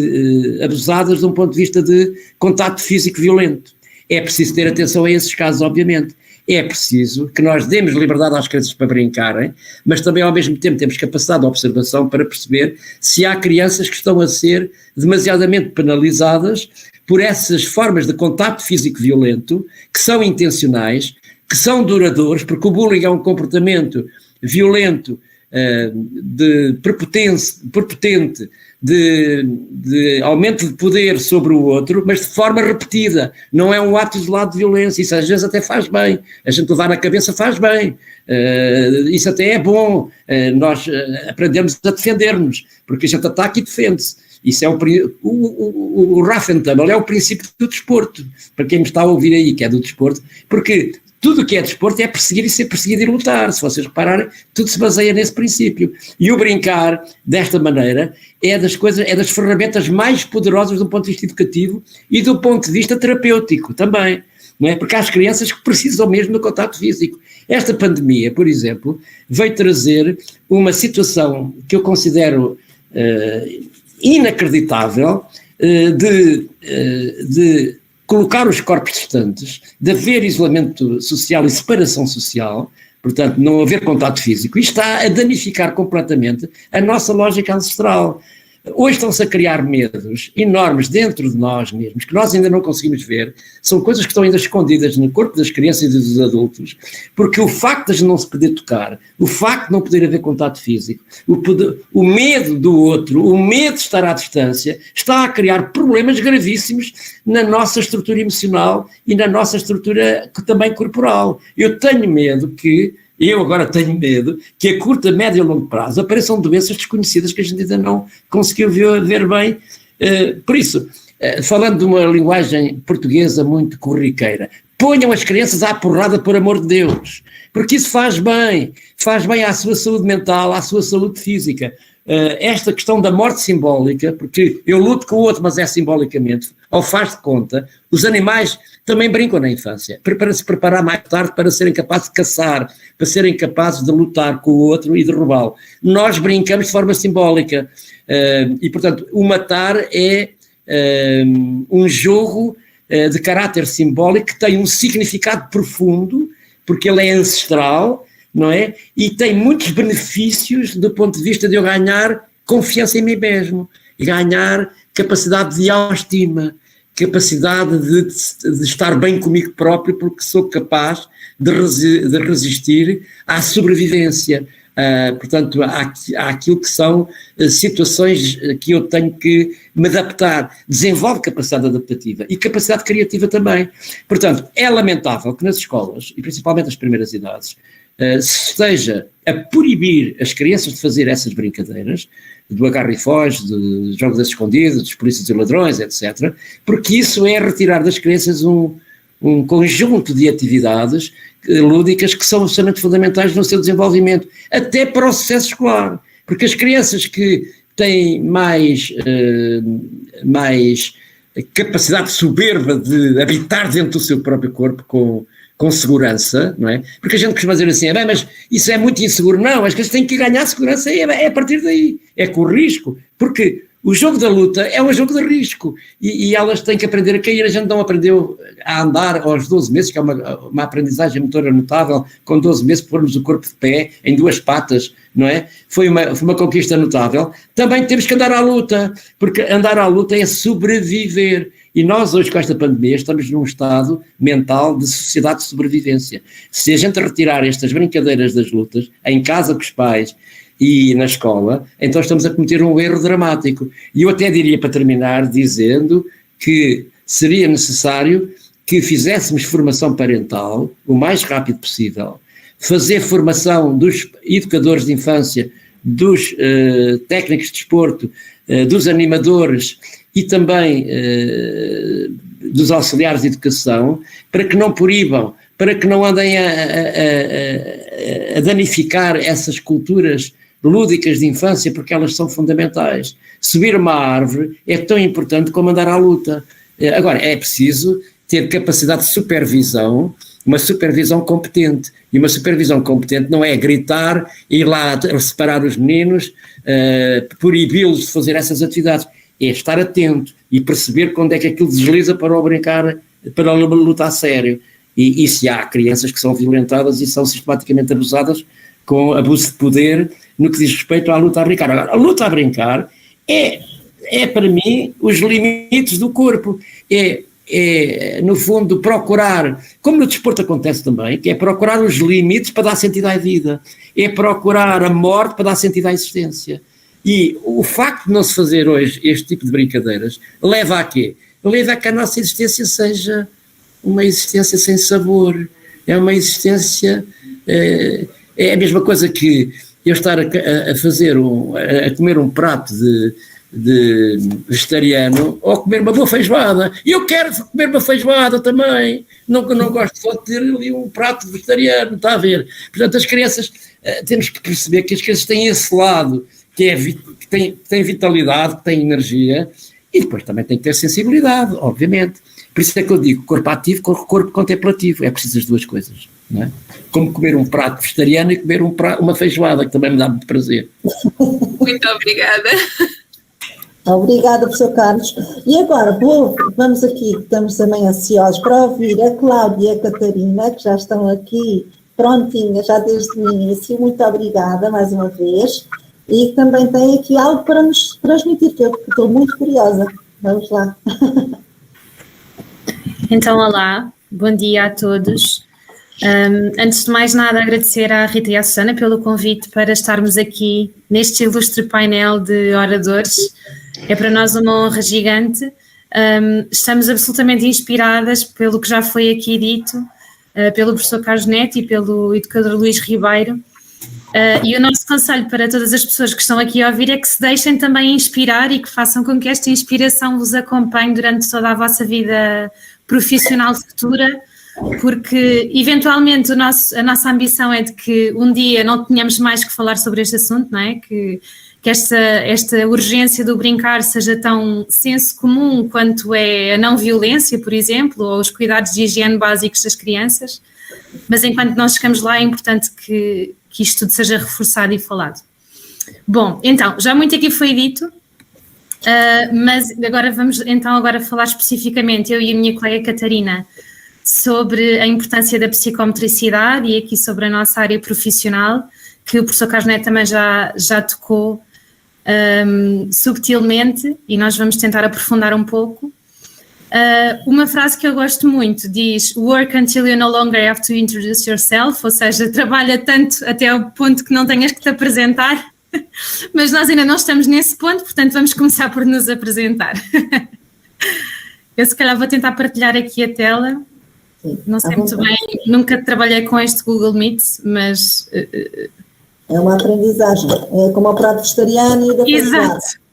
abusadas de um ponto de vista de contacto físico violento. É preciso ter atenção a esses casos, obviamente. É preciso que nós demos liberdade às crianças para brincarem, mas também ao mesmo tempo temos capacidade de observação para perceber se há crianças que estão a ser demasiadamente penalizadas por essas formas de contacto físico violento que são intencionais, que são duradouros, porque o bullying é um comportamento violento, prepotente, de aumento de poder sobre o outro, mas de forma repetida, não é um ato isolado de violência. Isso às vezes até faz bem, a gente levar na cabeça faz bem, isso até é bom, nós aprendemos a defender-nos, porque a gente ataca e defende-se. Isso é o rough and tumble, é o princípio do desporto, para quem me está a ouvir aí, que é do desporto, porque tudo o que é desporto é perseguir e ser perseguido e lutar. Se vocês repararem, tudo se baseia nesse princípio. E o brincar desta maneira é das ferramentas mais poderosas do ponto de vista educativo e do ponto de vista terapêutico também, não é? Porque há as crianças que precisam mesmo do contato físico. Esta pandemia, por exemplo, veio trazer uma situação que eu considero inacreditável de colocar os corpos distantes, de haver isolamento social e separação social, portanto não haver contato físico, e está a danificar completamente a nossa lógica ancestral. Hoje estão-se a criar medos enormes dentro de nós mesmos, que nós ainda não conseguimos ver, são coisas que estão ainda escondidas no corpo das crianças e dos adultos, porque o facto de não se poder tocar, o facto de não poder haver contato físico, o medo do outro, o medo de estar à distância, está a criar problemas gravíssimos na nossa estrutura emocional e na nossa estrutura também corporal. Eu agora tenho medo que a curto, a médio e a longo prazo apareçam doenças desconhecidas que a gente ainda não conseguiu ver bem. Por isso, falando de uma linguagem portuguesa muito corriqueira, ponham as crianças à porrada, por amor de Deus, porque isso faz bem à sua saúde mental, à sua saúde física. Esta questão da morte simbólica, porque eu luto com o outro, mas é simbolicamente, ao faz de conta, os animais também brincam na infância, para se preparar mais tarde para serem capazes de caçar, para serem capazes de lutar com o outro e derrubá-lo. Nós brincamos de forma simbólica e, portanto, o matar é um jogo de caráter simbólico que tem um significado profundo, porque ele é ancestral, não é? E tem muitos benefícios do ponto de vista de eu ganhar confiança em mim mesmo, e ganhar capacidade de autoestima, capacidade de estar bem comigo próprio, porque sou capaz de resistir à sobrevivência. Portanto, há aquilo que são situações que eu tenho que me adaptar. Desenvolve capacidade adaptativa e capacidade criativa também. Portanto, é lamentável que nas escolas, e principalmente nas primeiras idades, se esteja a proibir as crianças de fazer essas brincadeiras, do agarra e foge, de jogos das escondidas, dos polícias e ladrões, etc., porque isso é retirar das crianças um conjunto de atividades lúdicas que são absolutamente fundamentais no seu desenvolvimento, até para o sucesso escolar. Porque as crianças que têm mais capacidade soberba de habitar dentro do seu próprio corpo com segurança, não é? Porque a gente costuma dizer assim, bem, mas isso é muito inseguro. Não, as coisas têm que ganhar segurança, é a partir daí, é com o risco, porque o jogo da luta é um jogo de risco e elas têm que aprender a cair. A gente não aprendeu a andar aos 12 meses, que é uma aprendizagem motora notável, com 12 meses pormos o corpo de pé em 2 patas, não é? Foi uma conquista notável. Também temos que andar à luta, porque andar à luta é sobreviver. E nós hoje com esta pandemia estamos num estado mental de sociedade de sobrevivência. Se a gente retirar estas brincadeiras das lutas, em casa com os pais e na escola, então estamos a cometer um erro dramático. E eu até diria, para terminar, dizendo que seria necessário que fizéssemos formação parental o mais rápido possível, fazer formação dos educadores de infância, dos técnicos de desporto, dos animadores e também dos auxiliares de educação, para que não proíbam, para que não andem a danificar essas culturas lúdicas de infância, porque elas são fundamentais. Subir uma árvore é tão importante como andar à luta. Agora, é preciso ter capacidade de supervisão, uma supervisão competente. E uma supervisão competente não é gritar, ir lá separar os meninos, proibi-los de fazer essas atividades. É estar atento e perceber quando é que aquilo desliza para o brincar, para a luta a sério. E se há crianças que são violentadas e são sistematicamente abusadas com abuso de poder no que diz respeito à luta a brincar. Agora, a luta a brincar é para mim os limites do corpo, no fundo procurar, como no desporto acontece também, que é procurar os limites para dar sentido à vida, é procurar a morte para dar sentido à existência. E o facto de não se fazer hoje este tipo de brincadeiras leva a quê? Leva a que a nossa existência seja uma existência sem sabor, é uma existência, é a mesma coisa que eu estar a comer um prato de vegetariano ou comer uma boa feijoada. E eu quero comer uma feijoada também, não gosto só de ter ali um prato vegetariano, está a ver? Portanto, as crianças, temos que perceber que as crianças têm esse lado, que tem vitalidade, que tem energia, e depois também tem que ter sensibilidade, obviamente. Por isso é que eu digo, corpo ativo com corpo contemplativo, é preciso as duas coisas, não é? Como comer um prato vegetariano e comer uma feijoada, que também me dá muito prazer. Muito obrigada. Obrigada, professor Carlos. E agora, vamos aqui, estamos também ansiosos para ouvir a Cláudia e a Catarina, que já estão aqui prontinhas, já desde o início. Muito obrigada, mais uma vez. E também tem aqui algo para nos transmitir, que eu estou muito curiosa. Vamos lá. Então, olá, bom dia a todos. Antes de mais nada, agradecer à Rita e à Susana pelo convite para estarmos aqui neste ilustre painel de oradores. É para nós uma honra gigante. Estamos absolutamente inspiradas pelo que já foi aqui dito, pelo professor Carlos Neto e pelo educador Luís Ribeiro. E o nosso conselho para todas as pessoas que estão aqui a ouvir é que se deixem também inspirar e que façam com que esta inspiração vos acompanhe durante toda a vossa vida profissional futura, porque eventualmente a nossa ambição é de que um dia não tenhamos mais que falar sobre este assunto, não é? Que esta urgência do brincar seja tão senso comum quanto é a não violência, por exemplo, ou os cuidados de higiene básicos das crianças, mas enquanto não chegamos lá é importante que isto tudo seja reforçado e falado. Bom, então, já muito aqui foi dito, mas agora vamos agora falar especificamente, eu e a minha colega Catarina, sobre a importância da psicomotricidade e aqui sobre a nossa área profissional, que o professor Carlos Neto também já tocou subtilmente, e nós vamos tentar aprofundar um pouco. Uma frase que eu gosto muito diz: work until you no longer have to introduce yourself, ou seja, trabalha tanto até ao ponto que não tenhas que te apresentar, mas nós ainda não estamos nesse ponto, portanto vamos começar por nos apresentar. Eu se calhar vou tentar partilhar aqui a tela. Sim, não sei muito bem, nunca trabalhei com este Google Meet, mas... É uma aprendizagem, é como o prato vegetariano e da feijoada. Exato.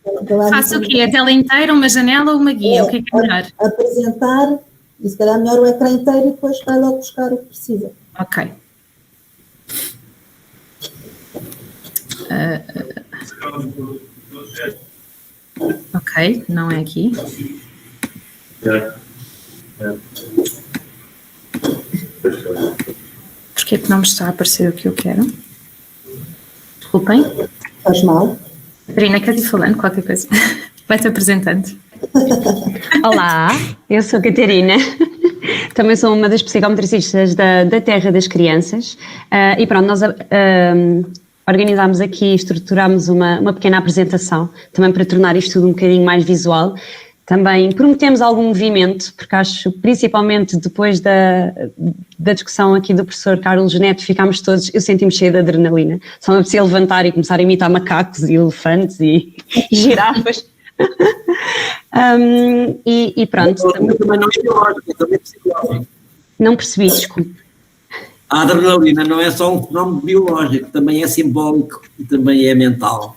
Faço o quê? A tela inteira, uma janela ou uma guia? O que é melhor? Apresentar, e se calhar melhor o ecrã inteiro e depois vai logo buscar o que precisa. Ok. Ok, não é aqui. Porquê que não me está a aparecer o que eu quero? Desculpem. Faz mal. Catarina, queres ir falando qualquer coisa? Vai-te apresentando. Olá, eu sou a Catarina, também sou uma das psicometricistas da Terra das Crianças e pronto, nós organizámos aqui, estruturámos uma pequena apresentação, também para tornar isto tudo um bocadinho mais visual. Também prometemos algum movimento, porque acho, principalmente depois da discussão aqui do professor Carlos Neto, ficámos todos, eu senti-me cheia de adrenalina, só me apetecia levantar e começar a imitar macacos e elefantes e girafas. E pronto. Também não é biológico, também é psicológico. Não percebi, desculpe. A adrenalina não é só um fenómeno biológico, também é simbólico e também é mental.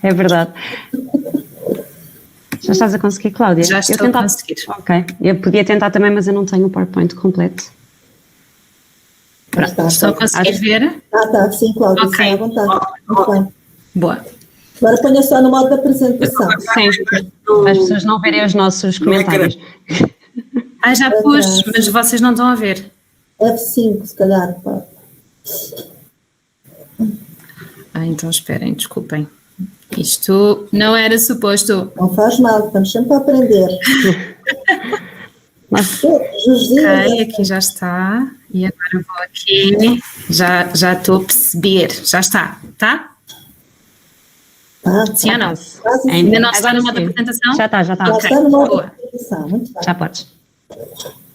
É verdade. Já estás a conseguir, Cláudia? Já estou a conseguir. Ok, eu podia tentar também, mas eu não tenho o PowerPoint completo. Pronto, estou a conseguir ver? Tá, sim, Cláudia, Ok. sim, à vontade. Muito bem. Boa. Agora ponha só no modo de apresentação. Sim, para as pessoas não verem os nossos comentários. Ah, já pus, mas vocês não estão a ver. F5, se calhar. Pá. Ah, então esperem, desculpem. Isto não era suposto. Não faz mal, estamos sempre a aprender. Ok, aqui já está. E agora vou aqui. Já estou a perceber. Já está, tá? Sim ou não? Ainda não está no modo de apresentação? Já está. Já Ok, está no modo de boa. apresentação, muito bem. Já podes.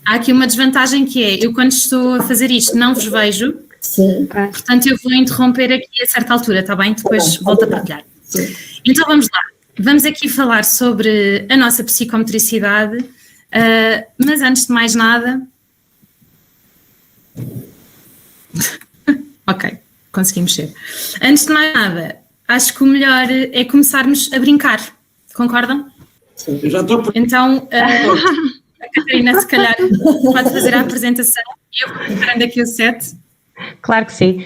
Há aqui uma desvantagem que é, eu quando estou a fazer isto não vos vejo, Sim. portanto eu vou interromper aqui a certa altura, está bem? Depois Tá bem, volto a tá bem. partilhar. Sim. Então vamos lá. Vamos aqui falar sobre a nossa psicometricidade, mas antes de mais nada... Ok, consegui mexer. Antes de mais nada, acho que o melhor é começarmos a brincar, concordam? Eu já estou Então, a Catarina se calhar pode fazer a apresentação e eu vou preparando aqui o set. Claro que sim,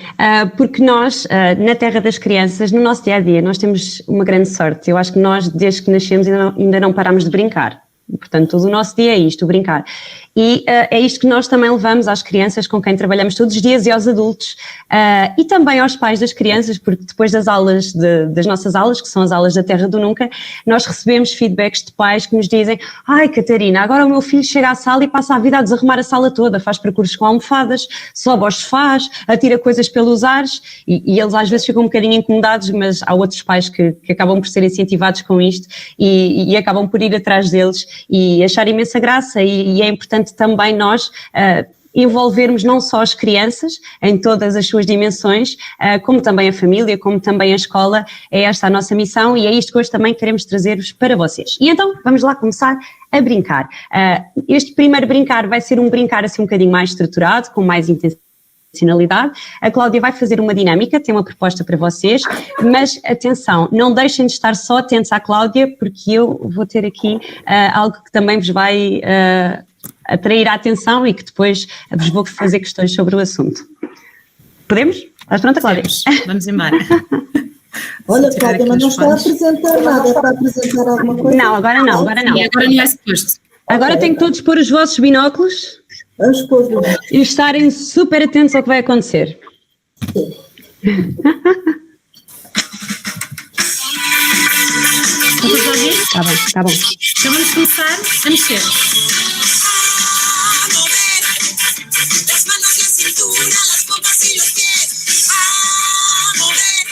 porque nós, na Terra das Crianças, no nosso dia-a-dia, nós temos uma grande sorte. Eu acho que nós, desde que nascemos, ainda não paramos de brincar. Portanto, todo o nosso dia é isto, o brincar. E é isto que nós também levamos às crianças com quem trabalhamos todos os dias e aos adultos e também aos pais das crianças, porque depois das aulas, das nossas aulas, que são as aulas da Terra do Nunca, nós recebemos feedbacks de pais que nos dizem: ai Catarina, agora o meu filho chega à sala e passa a vida a desarrumar a sala toda, faz percursos com almofadas, sobe aos sofás, atira coisas pelos ares e eles às vezes ficam um bocadinho incomodados, mas há outros pais que acabam por ser incentivados com isto e acabam por ir atrás deles e achar imensa graça e é importante também nós envolvermos não só as crianças em todas as suas dimensões, como também a família, como também a escola. É esta a nossa missão e é isto que hoje também queremos trazer-vos para vocês. E então vamos lá começar a brincar. Este primeiro brincar vai ser um brincar assim um bocadinho mais estruturado, com mais intencionalidade. A Cláudia vai fazer uma dinâmica, tem uma proposta para vocês, mas atenção, não deixem de estar só atentos à Cláudia, porque eu vou ter aqui algo que também vos vai atrair a atenção e que depois vos vou fazer questões sobre o assunto. Podemos? Estás pronta, Cláudia? Vamos embora. Olha, Cláudia, mas não está a apresentar nada, é para apresentar alguma coisa? Não, agora não, agora não. E agora não é suposto. Agora tenho que todos pôr os vossos binóculos Vamos pôr no e estarem super atentos ao que vai acontecer. Estão todos a ouvir? Tá bom. Então vamos começar a mexer. Las manos, la cintura, las pompas y los pies. A mover.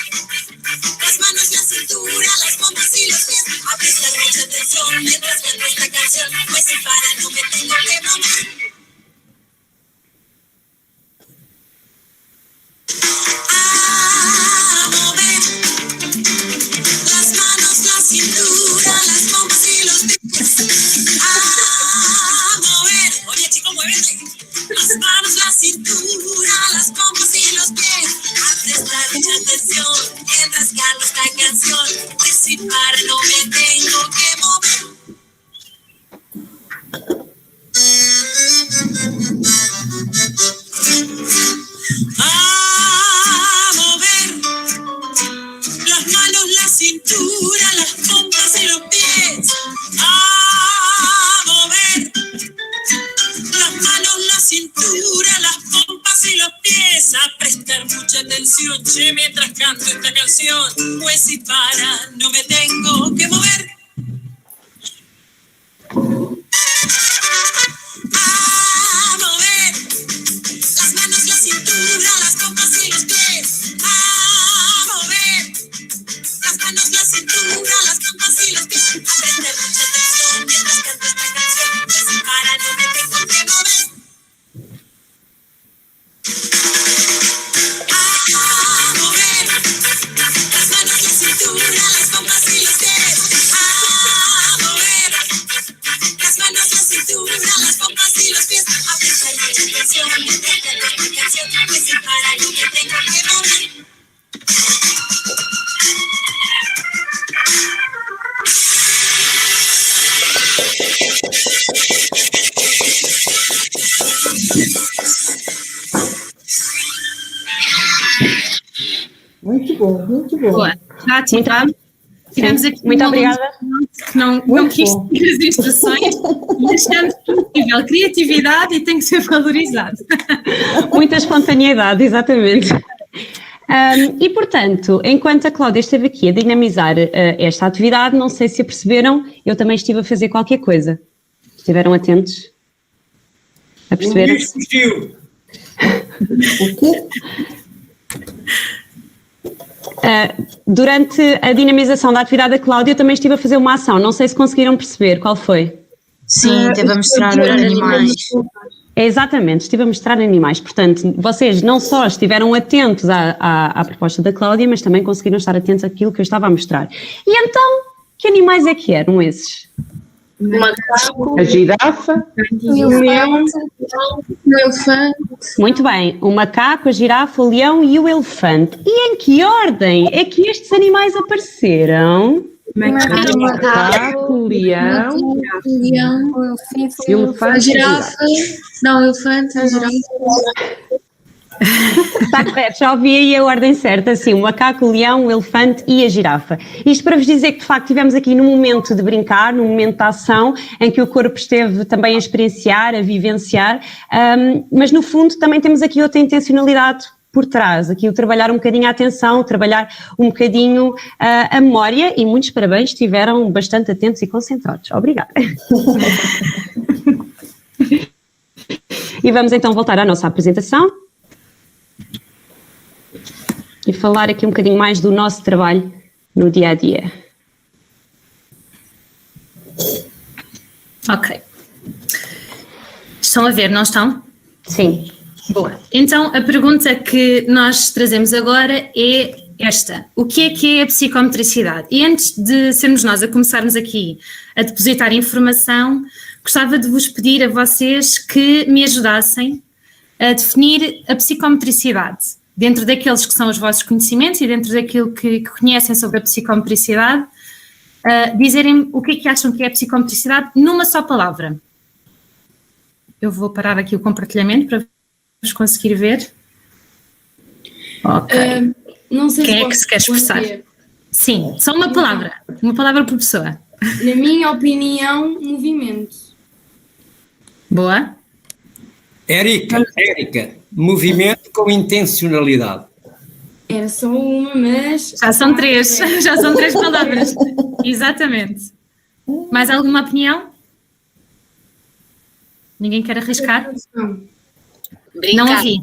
Las manos, la cintura, las pompas y los pies. A prestar mucha atención mientras canto esta canción. Pues si para no me tengo que mover. A mover. Las manos, la cintura, las pompas y los pies. A mover. Oye, chico, muévete. Las manos, la cintura, las pompas y los pies. A prestar mucha atención mientras canto esta canción. Pues si para no me tengo que mover. a mover las manos, la cintura, las pompas y los pies, a prestar mucha atención, che, mientras canto esta canción, pues si para, no me tengo que mover. A mover las manos, la cintura, las pompas y los pies, a mover las manos, la cintura, las pompas y los pies, a prestar mucha atención mientras canto esta canción, pues si para, no me tengo que mover. A mover las manos, la cintura, las pompas y los pies, a mover las manos, la cintura, las pompas y los pies, a prestar mucha atención mientras canto esta canción, pues si para, no me tengo que mover. Muito bom, muito bom. Boa. Já tivemos aqui muito obrigada. Que não quis seguir as instruções e achamos incrível. Criatividade e tem que ser valorizado. Muita espontaneidade, exatamente. E, portanto, enquanto a Cláudia esteve aqui a dinamizar esta atividade, não sei se perceberam, eu também estive a fazer qualquer coisa. Estiveram atentos a perceber? O quê? Durante a dinamização da atividade da Cláudia, eu também estive a fazer uma ação. Não sei se conseguiram perceber qual foi. Sim, teve a mostrar animais. Exatamente, estive a mostrar animais. Portanto, vocês não só estiveram atentos à proposta da Cláudia, mas também conseguiram estar atentos àquilo que eu estava a mostrar. E então, que animais é que eram esses? A girafa, o leão, o elefante. Muito bem, o macaco, a girafa, o leão e o elefante. E em que ordem é que estes animais apareceram? macaco, leão, elefante, a girafa. Não, o elefante, a girafa. Está correto, já ouvi aí a ordem certa, sim, o macaco, o leão, o elefante e a girafa. Isto para vos dizer que de facto estivemos aqui num momento de brincar, num momento de ação, em que o corpo esteve também a experienciar, a vivenciar, mas no fundo também temos aqui outra intencionalidade por trás, aqui o trabalhar um bocadinho a atenção, trabalhar um bocadinho a memória, e muitos parabéns, estiveram bastante atentos e concentrados. Obrigada. E vamos então voltar à nossa apresentação e falar aqui um bocadinho mais do nosso trabalho no dia a dia. Ok. Estão a ver, não estão? Sim. Boa. Então, a pergunta que nós trazemos agora é esta. O que é a psicometricidade? E antes de sermos nós a começarmos aqui a depositar informação, gostava de vos pedir a vocês que me ajudassem a definir a psicometricidade. Dentro daqueles que são os vossos conhecimentos e dentro daquilo que conhecem sobre a psicometricidade, dizerem o que é que acham que é a psicometricidade numa só palavra. Eu vou parar aqui o compartilhamento para vos conseguir ver. Ok. Não sei quem é que se quer expressar? Sim, só uma palavra por pessoa. Na minha opinião, movimento. Boa. Érica, movimento com intencionalidade. Era só uma, mas... Já são três palavras. Exatamente. Mais alguma opinião? Ninguém quer arriscar? Não ouvi.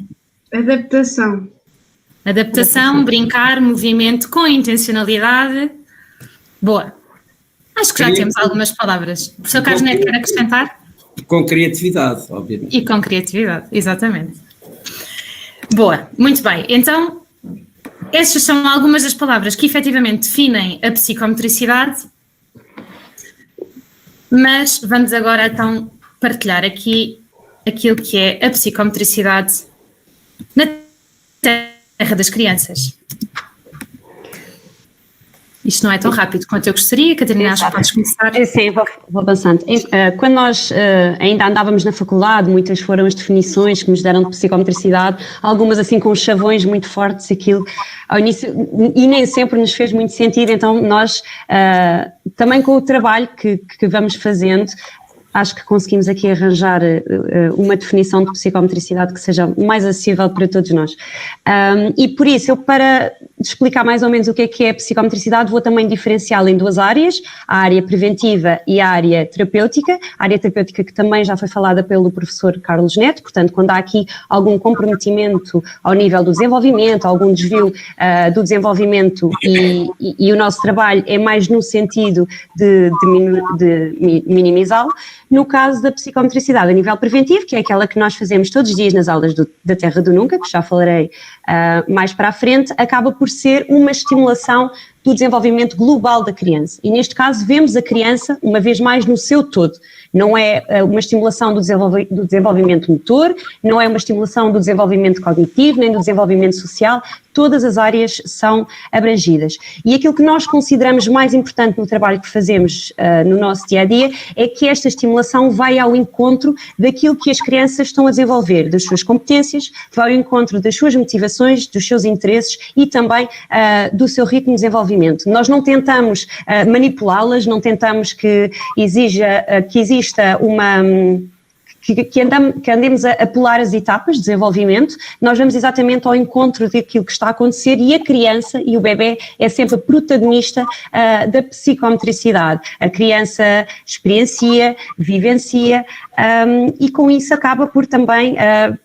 Adaptação, brincar, movimento com intencionalidade. Boa. Acho que já temos algumas palavras. O professor Carlos Neto quer acrescentar? Com criatividade, obviamente. E com criatividade, exatamente. Boa, muito bem. Então, estas são algumas das palavras que efetivamente definem a psicometricidade, mas vamos agora então partilhar aqui aquilo que é a psicometricidade na Terra das Crianças. Isto não é tão rápido quanto eu gostaria. Catarina, acho que podes começar. Sim, vou avançando. Quando nós ainda andávamos na faculdade, muitas foram as definições que nos deram de psicometricidade, algumas assim com chavões muito fortes, aquilo ao início, e nem sempre nos fez muito sentido, então nós também com o trabalho que vamos fazendo, acho que conseguimos aqui arranjar uma definição de psicometricidade que seja mais acessível para todos nós. E por isso, eu para explicar mais ou menos o que é a psicometricidade, vou também diferenciá-la em duas áreas, a área preventiva e a área terapêutica. A área terapêutica que também já foi falada pelo professor Carlos Neto, portanto, quando há aqui algum comprometimento ao nível do desenvolvimento, algum desvio do desenvolvimento e o nosso trabalho é mais no sentido de minimizá-lo. No caso da psicometricidade a nível preventivo, que é aquela que nós fazemos todos os dias nas aulas da Terra do Nunca, que já falarei mais para a frente, acaba por ser uma estimulação do desenvolvimento global da criança. E neste caso vemos a criança, uma vez mais, no seu todo. Não é uma estimulação do desenvolvimento motor, não é uma estimulação do desenvolvimento cognitivo, nem do desenvolvimento social, todas as áreas são abrangidas. E aquilo que nós consideramos mais importante no trabalho que fazemos no nosso dia-a-dia é que esta estimulação vai ao encontro daquilo que as crianças estão a desenvolver, das suas competências, vai ao encontro das suas motivações, dos seus interesses e também do seu ritmo de desenvolvimento. Nós não tentamos manipulá-las, não tentamos que exista uma... Que andemos a pular as etapas de desenvolvimento, nós vamos exatamente ao encontro daquilo que está a acontecer e a criança e o bebê é sempre a protagonista da psicometricidade. A criança experiencia, vivencia e com isso acaba por também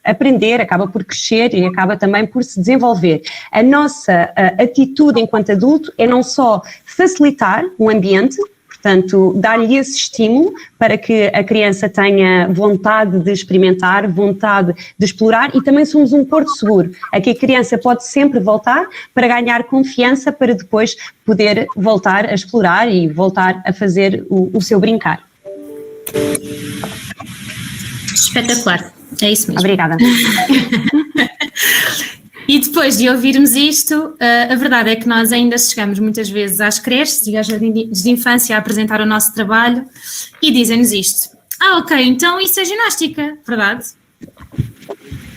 aprender, acaba por crescer e acaba também por se desenvolver. A nossa atitude enquanto adulto é não só facilitar o ambiente, portanto, dar-lhe esse estímulo para que a criança tenha vontade de experimentar, vontade de explorar e também somos um porto seguro, a que a criança pode sempre voltar para ganhar confiança para depois poder voltar a explorar e voltar a fazer o seu brincar. Espetacular, é isso mesmo. Obrigada. E depois de ouvirmos isto, a verdade é que nós ainda chegamos muitas vezes às creches e aos jardins de infância a apresentar o nosso trabalho e dizem-nos isto. Ok, então isso é ginástica, verdade?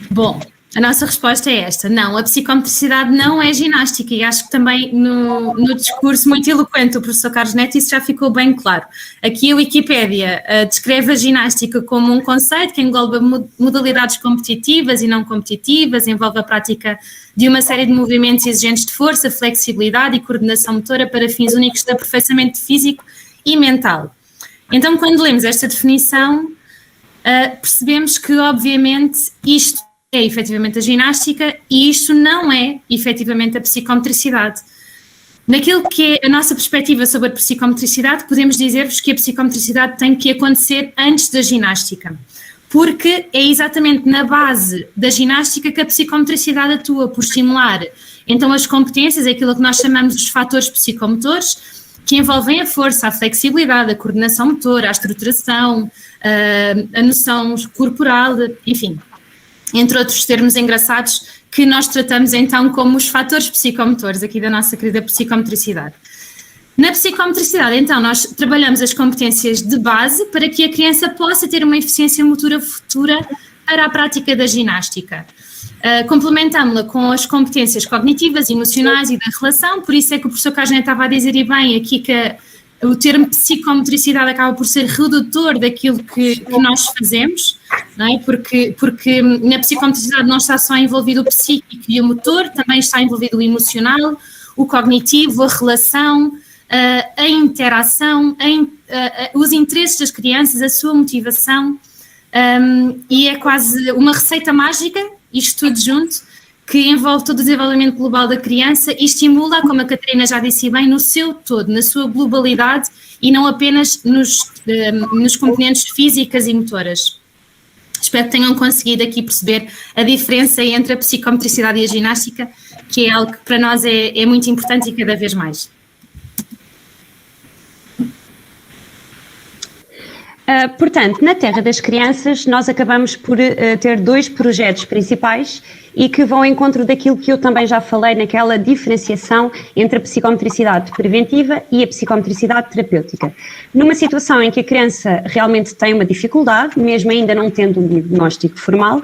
Bom, a nossa resposta é esta. Não, a psicometricidade não é ginástica e acho que também no discurso muito eloquente do professor Carlos Neto isso já ficou bem claro. Aqui a Wikipédia descreve a ginástica como um conceito que engloba modalidades competitivas e não competitivas, envolve a prática de uma série de movimentos exigentes de força, flexibilidade e coordenação motora para fins únicos de aperfeiçoamento físico e mental. Então, quando lemos esta definição, percebemos que, obviamente, isto é efetivamente a ginástica e isto não é efetivamente a psicometricidade. Naquilo que é a nossa perspectiva sobre a psicometricidade, podemos dizer-vos que a psicometricidade tem que acontecer antes da ginástica, porque é exatamente na base da ginástica que a psicometricidade atua, por estimular então as competências, aquilo que nós chamamos de fatores psicomotores, que envolvem a força, a flexibilidade, a coordenação motora, a estruturação, a noção corporal, enfim, entre outros termos engraçados que nós tratamos então como os fatores psicomotores aqui da nossa querida psicometricidade. Na psicometricidade, então, nós trabalhamos as competências de base para que a criança possa ter uma eficiência motora futura para a prática da ginástica. Complementámo-la com as competências cognitivas, emocionais e da relação, por isso é que o professor Carlos Neto estava a dizer e bem aqui que o termo psicometricidade acaba por ser redutor daquilo que nós fazemos, não é? Porque na psicometricidade não está só envolvido o psíquico e o motor, também está envolvido o emocional, o cognitivo, a relação, a interação, os interesses das crianças, a sua motivação, e é quase uma receita mágica, isto tudo junto, que envolve todo o desenvolvimento global da criança e estimula, como a Catarina já disse bem, no seu todo, na sua globalidade e não apenas nos componentes físicas e motoras. Espero que tenham conseguido aqui perceber a diferença entre a psicometricidade e a ginástica, que é algo que para nós é muito importante e cada vez mais. Portanto, na Terra das Crianças, nós acabamos por ter 2 projetos principais e que vão ao encontro daquilo que eu também já falei naquela diferenciação entre a psicometricidade preventiva e a psicometricidade terapêutica. Numa situação em que a criança realmente tem uma dificuldade, mesmo ainda não tendo um diagnóstico formal,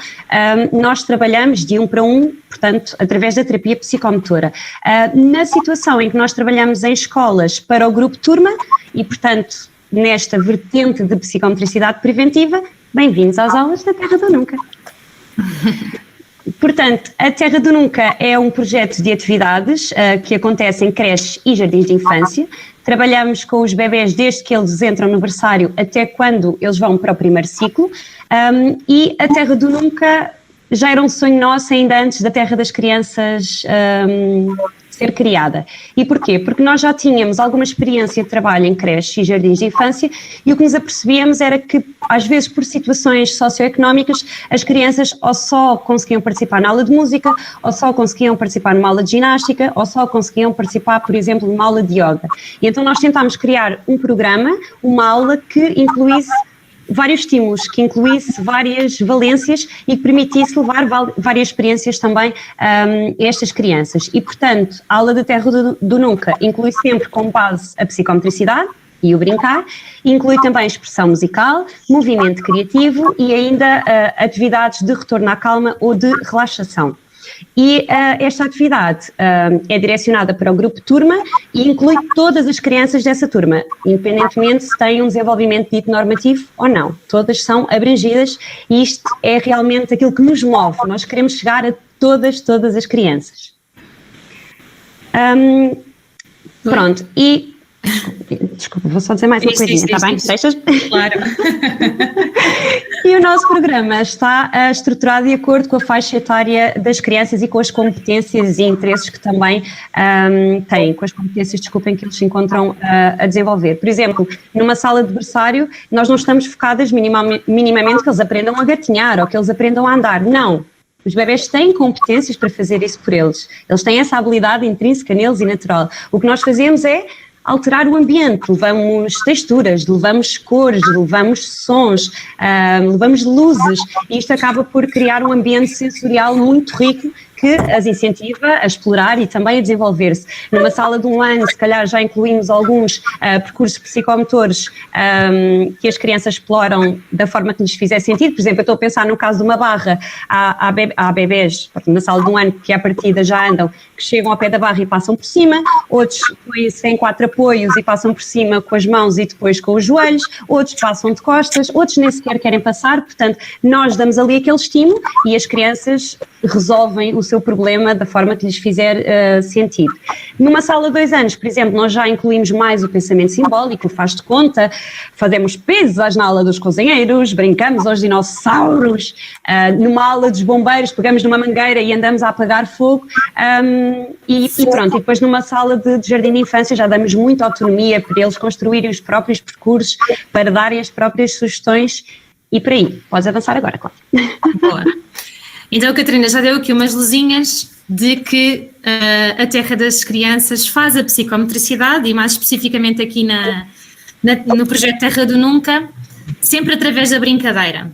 nós trabalhamos de 1 para 1, portanto, através da terapia psicomotora. Na situação em que nós trabalhamos em escolas para o grupo turma e, portanto, nesta vertente de psicometricidade preventiva, bem-vindos às aulas da Terra do Nunca. Portanto, a Terra do Nunca é um projeto de atividades que acontece em creches e jardins de infância. Trabalhamos com os bebés desde que eles entram no berçário até quando eles vão para o primeiro ciclo. E a Terra do Nunca já era um sonho nosso ainda antes da Terra das Crianças ser criada. E porquê? Porque nós já tínhamos alguma experiência de trabalho em creches e jardins de infância e o que nos apercebíamos era que, às vezes, por situações socioeconómicas, as crianças ou só conseguiam participar na aula de música, ou só conseguiam participar numa aula de ginástica, ou só conseguiam participar, por exemplo, numa aula de yoga. E então nós tentámos criar um programa, uma aula que incluísse vários estímulos, que incluísse várias valências e que permitisse levar várias experiências também a estas crianças. E, portanto, a aula da Terra do Nunca inclui sempre como base a psicometricidade e o brincar, inclui também expressão musical, movimento criativo e ainda atividades de retorno à calma ou de relaxação. E esta atividade é direcionada para o grupo turma e inclui todas as crianças dessa turma, independentemente se têm um desenvolvimento dito normativo ou não. Todas são abrangidas e isto é realmente aquilo que nos move. Nós queremos chegar a todas as crianças. Pronto, e... Desculpa, vou só dizer mais uma coisinha, está bem? Deixas? Claro. E o nosso programa está estruturado de acordo com a faixa etária das crianças e com as competências e interesses que também têm, com as competências, desculpem, que eles se encontram a desenvolver. Por exemplo, numa sala de berçário, nós não estamos focadas minimamente que eles aprendam a gatinhar ou que eles aprendam a andar, não. Os bebés têm competências para fazer isso por eles. Eles têm essa habilidade intrínseca neles e natural. O que nós fazemos é alterar o ambiente, levamos texturas, levamos cores, levamos sons, levamos luzes e isto acaba por criar um ambiente sensorial muito rico que as incentiva a explorar e também a desenvolver-se. Numa sala de 1 ano, se calhar já incluímos alguns percursos psicomotores que as crianças exploram da forma que lhes fizer sentido. Por exemplo, eu estou a pensar no caso de uma barra, há bebés, na sala de 1 ano, que à partida já andam, que chegam ao pé da barra e passam por cima, outros põem-se em 4 apoios e passam por cima com as mãos e depois com os joelhos, outros passam de costas, outros nem sequer querem passar, portanto, nós damos ali aquele estímulo e as crianças resolvem o seu problema da forma que lhes fizer sentido. Numa sala de 2 anos, por exemplo, nós já incluímos mais o pensamento simbólico, o faz de conta, fazemos pesas na aula dos cozinheiros, brincamos aos dinossauros, numa aula dos bombeiros, pegamos numa mangueira e andamos a apagar fogo, e pronto, e depois numa sala de jardim de infância já damos muita autonomia para eles construírem os próprios percursos, para darem as próprias sugestões e por aí. Podes avançar agora, Cláudia. Boa. Então a Catarina já deu aqui umas luzinhas de que a Terra das Crianças faz a psicometricidade e mais especificamente aqui no projeto Terra do Nunca, sempre através da brincadeira.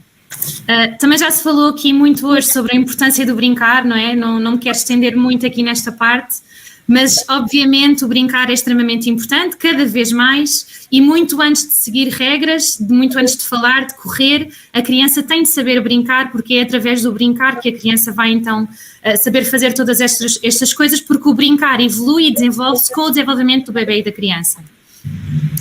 Também já se falou aqui muito hoje sobre a importância do brincar, não é? Não me quero estender muito aqui nesta parte, mas obviamente o brincar é extremamente importante, cada vez mais, e muito antes de seguir regras, muito antes de falar, de correr, a criança tem de saber brincar, porque é através do brincar que a criança vai então saber fazer todas estas coisas, porque o brincar evolui e desenvolve-se com o desenvolvimento do bebê e da criança.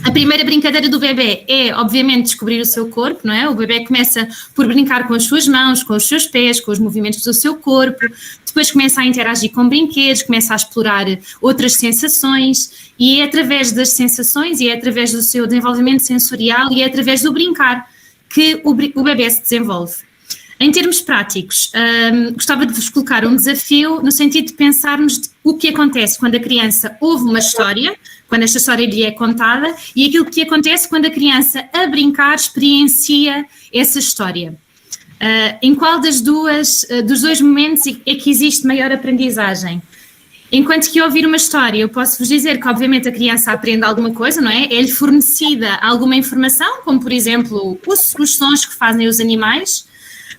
A primeira brincadeira do bebê é, obviamente, descobrir o seu corpo, não é? O bebê começa por brincar com as suas mãos, com os seus pés, com os movimentos do seu corpo, depois começa a interagir com brinquedos, começa a explorar outras sensações e é através das sensações e é através do seu desenvolvimento sensorial e é através do brincar que o bebê se desenvolve. Em termos práticos, gostava de vos colocar um desafio no sentido de pensarmos o que acontece quando a criança ouve uma história, quando esta história lhe é contada, e aquilo que acontece quando a criança, a brincar, experiencia essa história. Em qual dos dois momentos é que existe maior aprendizagem? Enquanto que ouvir uma história, eu posso vos dizer que obviamente a criança aprende alguma coisa, não é? É-lhe fornecida alguma informação, como por exemplo os sons que fazem os animais,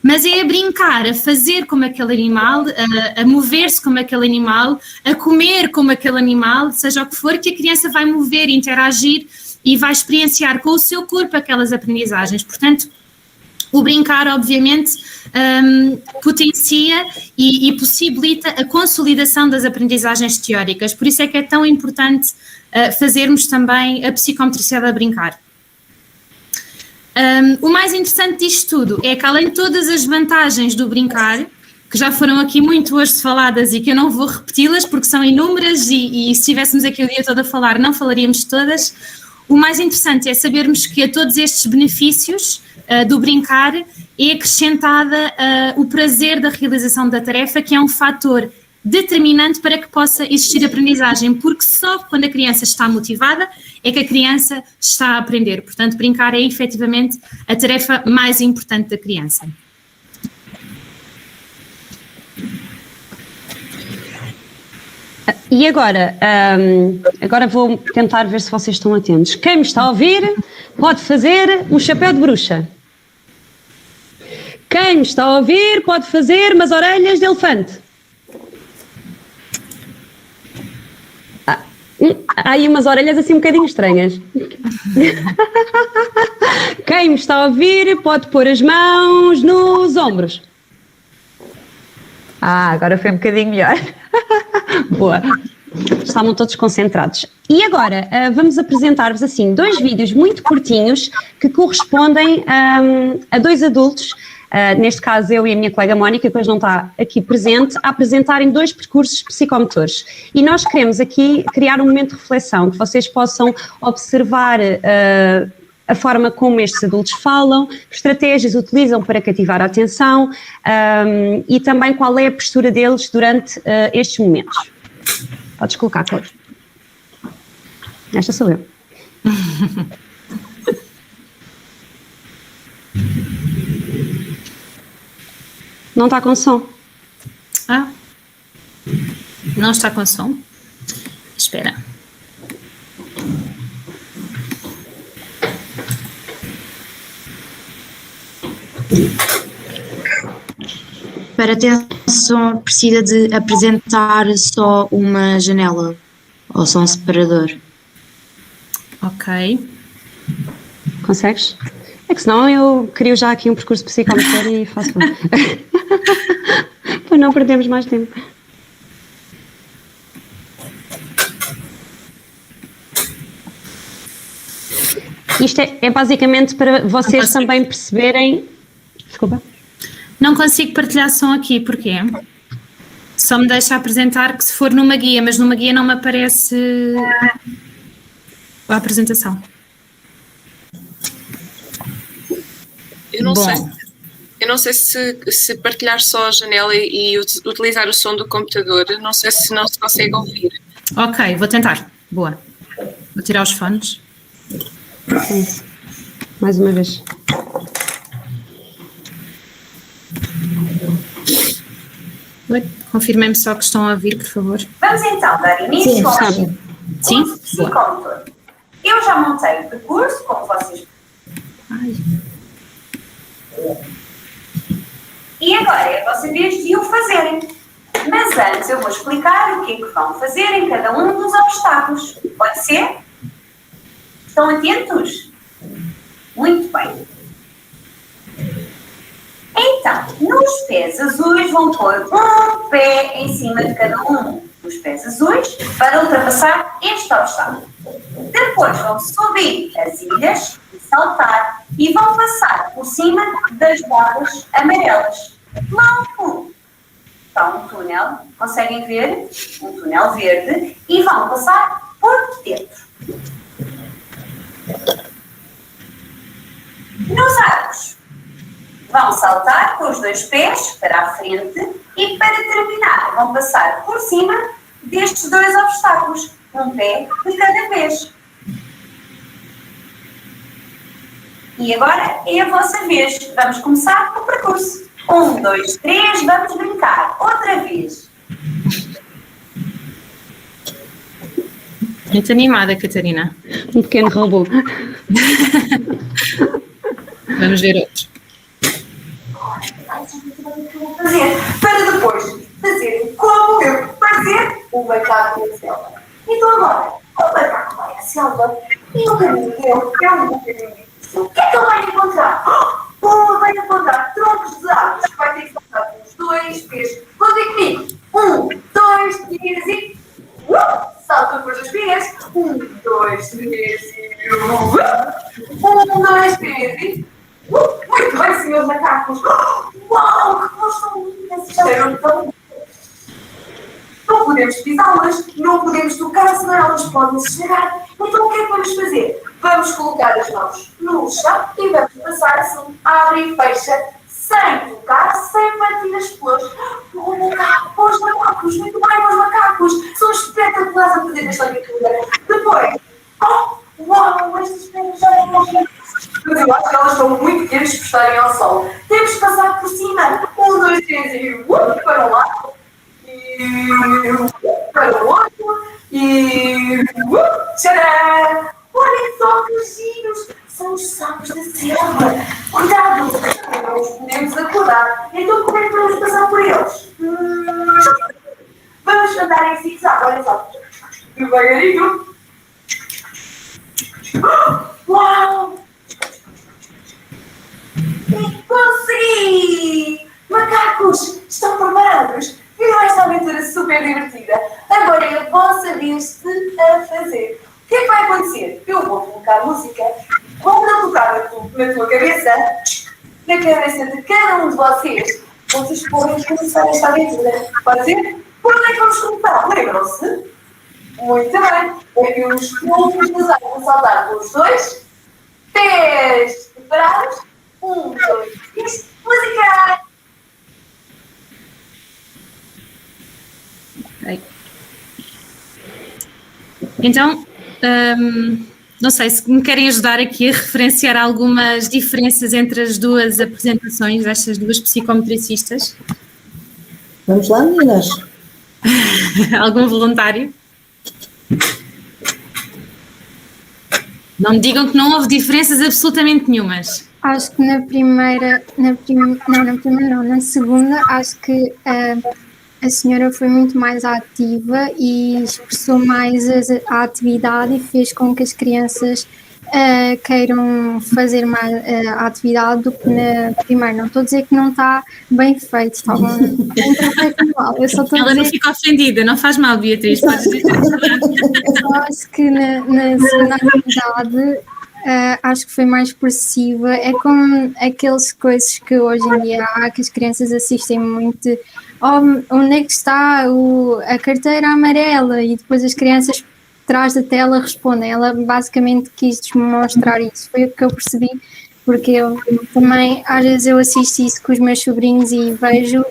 mas é a brincar, a fazer como aquele animal, a mover-se como aquele animal, a comer como aquele animal, seja o que for, que a criança vai mover, interagir e vai experienciar com o seu corpo aquelas aprendizagens. Portanto, o brincar, obviamente, potencia e possibilita a consolidação das aprendizagens teóricas. Por isso é que é tão importante fazermos também a psicomotricidade a brincar. O mais interessante disto tudo é que, além de todas as vantagens do brincar, que já foram aqui muito hoje faladas e que eu não vou repeti-las porque são inúmeras e se estivéssemos aqui o dia todo a falar não falaríamos de todas, o mais interessante é sabermos que a todos estes benefícios do brincar é acrescentada o prazer da realização da tarefa, que é um fator determinante para que possa existir aprendizagem, porque só quando a criança está motivada é que a criança está a aprender. Portanto, brincar é efetivamente a tarefa mais importante da criança. E agora, agora vou tentar ver se vocês estão atentos. Quem me está a ouvir pode fazer um chapéu de bruxa. Quem me está a ouvir pode fazer umas orelhas de elefante. Há aí umas orelhas assim um bocadinho estranhas. Quem me está a ouvir pode pôr as mãos nos ombros. Agora foi um bocadinho melhor. Boa. Estavam todos concentrados. E agora vamos apresentar-vos assim 2 vídeos muito curtinhos que correspondem a 2 adultos, neste caso eu e a minha colega Mónica, que hoje não está aqui presente, a apresentarem 2 percursos psicomotores. E nós queremos aqui criar um momento de reflexão, que vocês possam observar a forma como estes adultos falam, que estratégias utilizam para cativar a atenção e também qual é a postura deles durante estes momentos. Podes colocar, Cláudio. Esta sou eu. Não está com som. Não está com som? Espera. Para ter som, precisa de apresentar só uma janela ou só um separador. Ok. Consegues? É que senão eu crio já aqui um percurso psicomotor e faço. Para não perdermos mais tempo. Isto é basicamente para vocês também perceberem. Desculpa. Não consigo partilhar som aqui, porquê? Só me deixa apresentar que se for numa guia, mas numa guia não me aparece a apresentação. Eu não sei se partilhar só a janela e utilizar o som do computador, não sei se não se consegue ouvir. Ok, vou tentar. Boa. Vou tirar os fones. Mais uma vez. Confirmem-me só que estão a ouvir, por favor. Vamos então dar início ao curso psicomotor. Eu já montei o percurso, como vocês... E agora é a vossa vez de o fazerem. Mas antes eu vou explicar o que é que vão fazer em cada um dos obstáculos. Pode ser? Estão atentos? Muito bem. Então, nos pés azuis vão pôr um pé em cima de cada um dos pés azuis para ultrapassar este obstáculo. Depois vão subir as ilhas e saltar e vão passar por cima das bolas amarelas. Lá no fundo está um túnel, conseguem ver? Um túnel verde e vão passar por dentro. Nos arcos vão saltar com os 2 pés para a frente e, para terminar, vão passar por cima destes 2 obstáculos, um pé de cada vez. E agora é a vossa vez. Vamos começar o percurso. 1, 2, 3, vamos brincar. Outra vez. Muito animada, Catarina. Um pequeno robô. Vamos ver outro. Fazer, para depois fazer como eu fazer o macaco na selva. Então agora, o macaco vai à selva e no caminho dele é um caminho difícil. O que é que ele vai encontrar? Vai encontrar troncos de árvores que vai ter que saltar com os 2 pés. Vão ter comigo. 1, 2, 3 e... salta com os 2 pés. 1, 2, 3 e... 1, 2, 3 e... muito bem, senhores macacos! Uau, que cores tão lindas! Cheiram tão bem! Não podemos pisá-las, não podemos tocar, senão elas podem se chegar. Então o que é que vamos fazer? Vamos colocar as mãos no chão e vamos passar assim, abre e fecha, sem tocar, sem partir as flores. Os macacos, muito bem, os macacos! São espetaculares a fazer esta aventura. Depois, uau, estas pernas já não vão. Mas eu acho que elas estão muito pequenas para estarem ao sol. Temos que passar por cima. 1, 2, 3 e para um lado. E para o outro. E tcharam! Olhem só que giros! São os sapos da selva. Cuidado! Não os podemos acordar. Então como é que vamos passar por eles? Vamos andar em zigue-zague. Olha só. Devagarinho. Uau! Consegui! Macacos, estão preparados? Viram esta aventura super divertida? Agora é a vossa vez de a fazer. O que é que vai acontecer? Eu vou colocar música, vou tocar na tua cabeça, na cabeça de cada um de vocês. Vocês podem começar esta aventura. Pode ser? Por onde é que vamos começar? Lembram-se? Muito bem. É que os troncos das árvores vão saltar com os 2 pés preparados. 1, 2, 3, música! Okay. Então, não sei se me querem ajudar aqui a referenciar algumas diferenças entre as duas apresentações destas duas psicometricistas. Vamos lá, meninas. Algum voluntário? Não me digam que não houve diferenças absolutamente nenhumas. Acho que na segunda, acho que a senhora foi muito mais ativa e expressou mais a atividade e fez com que as crianças queiram fazer mais a atividade do que na primeira. Não estou a dizer que não está bem feito, está bom? Ela não fica ofendida, não faz mal, Beatriz. Podes dizer. Eu acho que na segunda atividade acho que foi mais expressiva. É como aquelas coisas que hoje em dia há, que as crianças assistem muito. Onde é que está a carteira amarela? E depois as crianças atrás da tela respondem. Ela basicamente quis demonstrar isso. Foi o que eu percebi, porque eu também, às vezes eu assisto isso com os meus sobrinhos e vejo,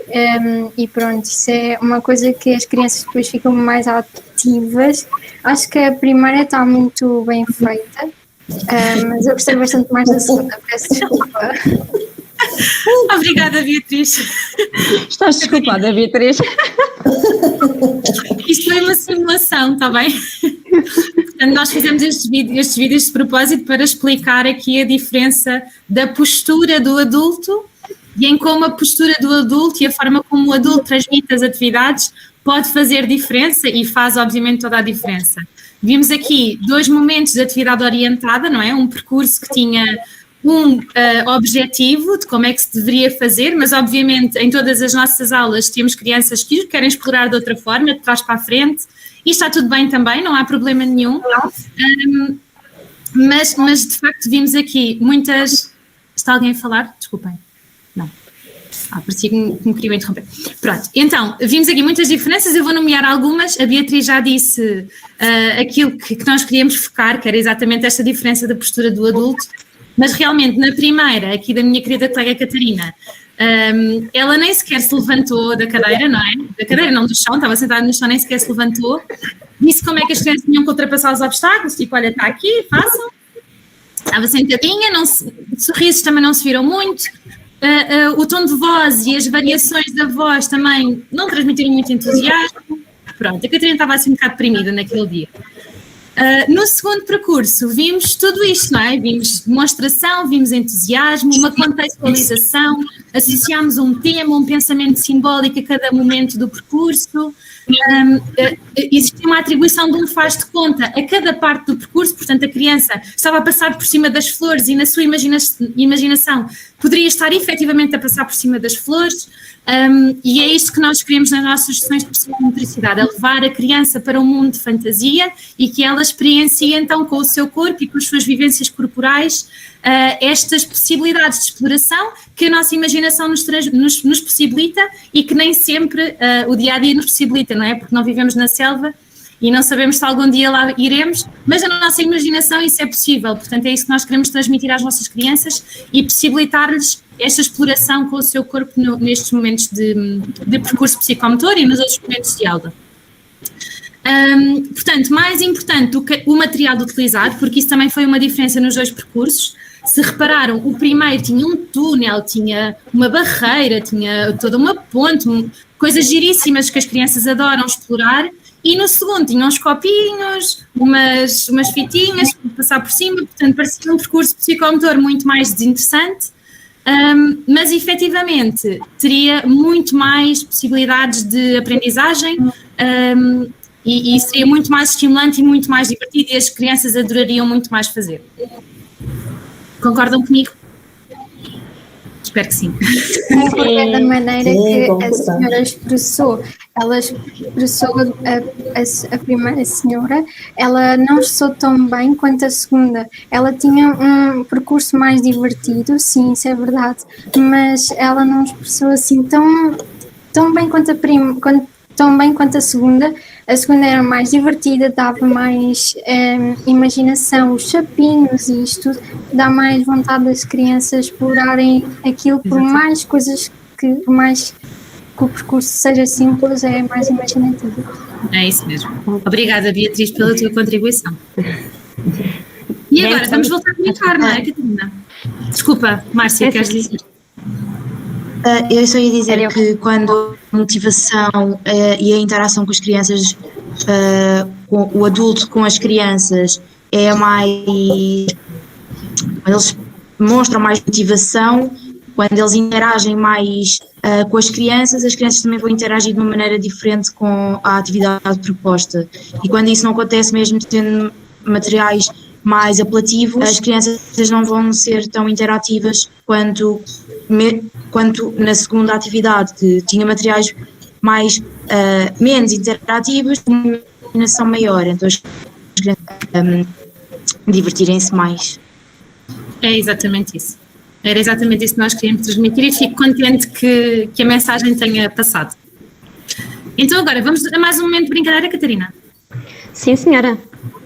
e pronto, isso é uma coisa que as crianças depois ficam mais ativas. Acho que a primeira está muito bem feita, mas eu gostei bastante mais da segunda, peço desculpa. Obrigada, Beatriz. Estás desculpada, Beatriz. Isto foi uma simulação, está bem? Portanto, nós fizemos estes vídeos de propósito para explicar aqui a diferença da postura do adulto e em como a postura do adulto e a forma como o adulto transmite as atividades pode fazer diferença e faz, obviamente, toda a diferença. Vimos aqui 2 momentos de atividade orientada, não é? Um percurso que tinha objetivo de como é que se deveria fazer, mas obviamente em todas as nossas aulas temos crianças que querem explorar de outra forma, de trás para a frente, e está tudo bem também, não há problema nenhum, mas de facto vimos aqui muitas... Está alguém a falar? Desculpem. Não. Parecia que me queriam interromper. Pronto, então, vimos aqui muitas diferenças, eu vou nomear algumas. A Beatriz já disse aquilo que nós queríamos focar, que era exatamente esta diferença da postura do adulto. Mas realmente, na primeira, aqui da minha querida colega Catarina, ela nem sequer se levantou da cadeira, não é? Da cadeira, não, do chão, estava sentada no chão, nem sequer se levantou. Disse como é que as crianças tinham que ultrapassar os obstáculos, tipo, olha, está aqui, façam. Estava sentadinha, sorrisos também não se viram muito. O tom de voz e as variações da voz também não transmitiram muito entusiasmo. Pronto, a Catarina estava assim um bocado deprimida naquele dia. No segundo percurso vimos tudo isto, não é? Vimos demonstração, vimos entusiasmo, uma contextualização, associámos um tema, um pensamento simbólico a cada momento do percurso, existe uma atribuição de um faz de conta a cada parte do percurso, portanto a criança estava a passar por cima das flores e na sua imaginação poderia estar efetivamente a passar por cima das flores. E é isto que nós queremos nas nossas sessões de psicomotricidade, é levar a criança para um mundo de fantasia e que ela experiencie então com o seu corpo e com as suas vivências corporais estas possibilidades de exploração que a nossa imaginação nos possibilita e que nem sempre o dia-a-dia nos possibilita, não é? Porque não vivemos na selva e não sabemos se algum dia lá iremos, mas na nossa imaginação isso é possível, portanto é isso que nós queremos transmitir às nossas crianças e possibilitar-lhes esta exploração com o seu corpo nestes momentos de percurso psicomotor e nos outros momentos de aula. Portanto, mais importante do que o material utilizado, porque isso também foi uma diferença nos dois percursos. Se repararam, o primeiro tinha um túnel, tinha uma barreira, tinha toda uma ponte, coisas giríssimas que as crianças adoram explorar, e no segundo tinha uns copinhos, umas fitinhas para passar por cima, portanto parecia um percurso psicomotor muito mais desinteressante, mas efetivamente teria muito mais possibilidades de aprendizagem e seria muito mais estimulante e muito mais divertido e as crianças adorariam muito mais fazer. Concordam comigo? Espero que sim. É da maneira que a senhora expressou. Ela expressou a primeira senhora, ela não expressou tão bem quanto a segunda. Ela tinha um percurso mais divertido, sim, isso é verdade, mas ela não expressou assim tão bem quanto tão bem quanto a segunda. A segunda era mais divertida, dava mais imaginação, os chapinhos e isto dá mais vontade das crianças explorarem aquilo, por mais coisas por mais que o percurso seja simples, é mais imaginativo. É isso mesmo. Obrigada, Beatriz, pela tua contribuição. E agora, vamos voltar a comunicar, não é, Catarina? Desculpa, Márcia, queres dizer? Eu só ia dizer que quando a motivação e a interação com as crianças, com o adulto com as crianças, é mais. Quando eles mostram mais motivação, quando eles interagem mais com as crianças também vão interagir de uma maneira diferente com a atividade proposta. E quando isso não acontece, mesmo tendo materiais mais apelativos, as crianças não vão ser tão interativas quanto na segunda atividade, que tinha materiais mais menos interativos, uma imaginação maior, então as crianças divertirem-se mais. É exatamente isso. Era exatamente isso que nós queríamos transmitir e fico contente que a mensagem tenha passado. Então agora, vamos a mais um momento de brincadeira, Catarina? Sim, senhora.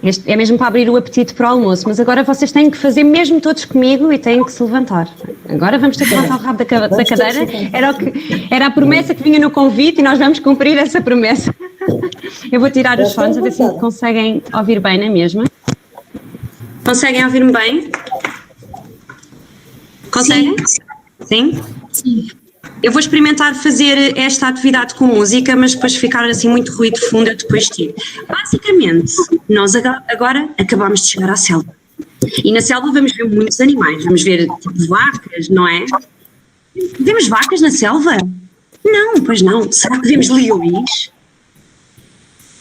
Este é mesmo para abrir o apetite para o almoço, mas agora vocês têm que fazer mesmo todos comigo e têm que se levantar. Agora vamos ter que levantar o rabo da cadeira. Era a promessa que vinha no convite e nós vamos cumprir essa promessa. Eu vou tirar os fones a ver se conseguem ouvir bem, não é mesmo? Conseguem ouvir-me bem? Conseguem? Sim? Sim. Eu vou experimentar fazer esta atividade com música, mas depois ficar assim muito ruído de fundo, eu depois tiro. Basicamente, nós agora acabamos de chegar à selva. E na selva vamos ver muitos animais, vamos ver tipo vacas, não é? Vemos vacas na selva? Não, pois não. Será que vemos leões?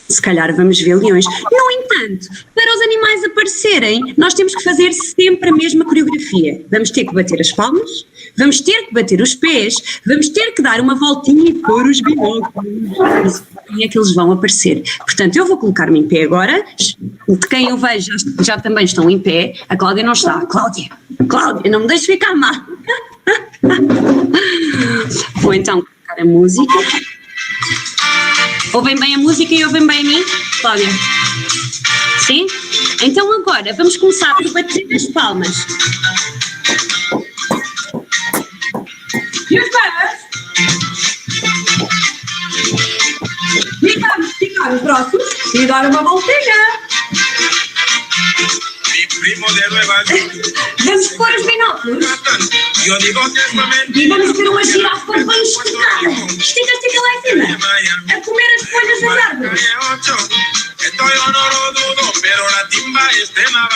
Se calhar vamos ver leões. No entanto, para os animais aparecerem, nós temos que fazer sempre a mesma coreografia. Vamos ter que bater as palmas, vamos ter que bater os pés, vamos ter que dar uma voltinha e pôr os binóculos. E é que eles vão aparecer. Portanto, eu vou colocar-me em pé agora. De quem eu vejo já também estão em pé. A Cláudia não está. Cláudia, não me deixes ficar mal. Vou então colocar a música. Ouvem bem a música e ouvem bem a mim, Cláudia? Sim? Então agora vamos começar por bater as palmas. E os pés? Esticar os braços e dar uma voltinha. Vamos pôr os binóculos e vamos ver uma girafa bem esticada. Estica, estica lá em cima. A comer as folhas das árvores.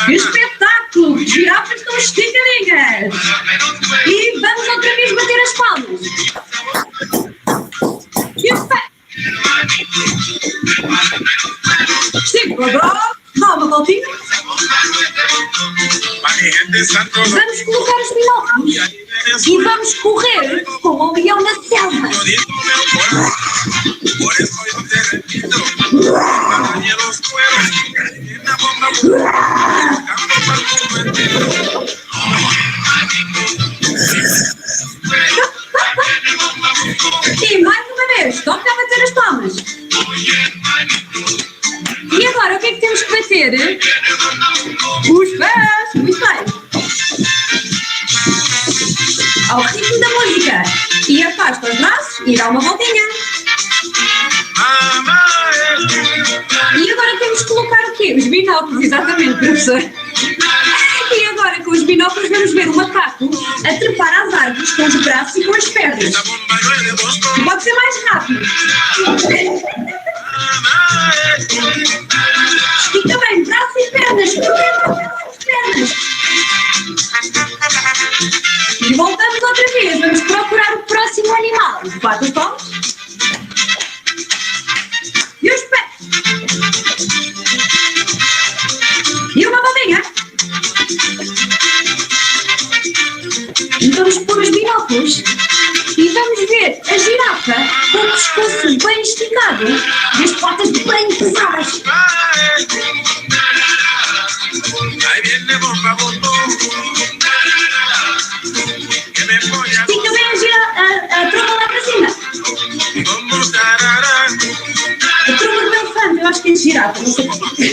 Espetáculo! Girafas com esticadinhas. E vamos outra vez bater as palmas. E os pés. Cinco, agora. Dá uma voltinha. Vamos colocar os binóculos e vamos correr como um leão na selva. E mais uma vez, toca a bater as palmas. E agora, o que é que temos que bater? Os pés, muito bem. Ao ritmo da música. E afasta os braços e dá uma voltinha. E agora temos que colocar o quê? Os binóculos, exatamente, professor. E agora, com os binóculos, vamos ver o macaco a trepar às árvores com os braços e com as pernas. Pode ser mais rápido. Estica bem, braços e pernas. Pernas. E voltamos outra vez. Vamos procurar o próximo animal. Bate os palmos. E os pés. E uma bolinha. E vamos pôr os binóculos. E vamos ver a girafa com o pescoço bem esticado e as patas bem pesadas. Estica bem a tromba lá para cima. A tromba do elefante, eu acho que é girafa, não sei.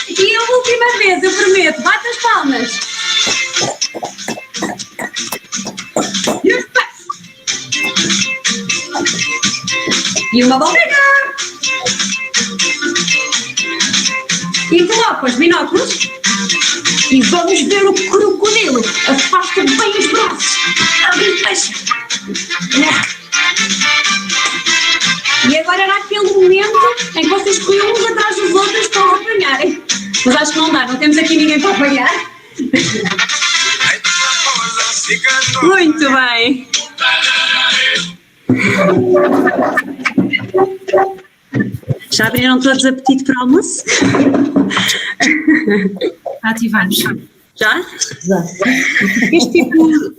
E a última vez, eu prometo, bate as palmas. E os pés. E uma bolinha. E coloca os binóculos. E vamos ver o crocodilo. Afasta bem os braços. Abre o peixe. E agora era aquele momento em que vocês corriam uns atrás dos outros para o apanharem. Mas acho que não dá, não temos aqui ninguém para apanhar. Muito bem. Já abriram todos apetite para o almoço? Ativamos. Já?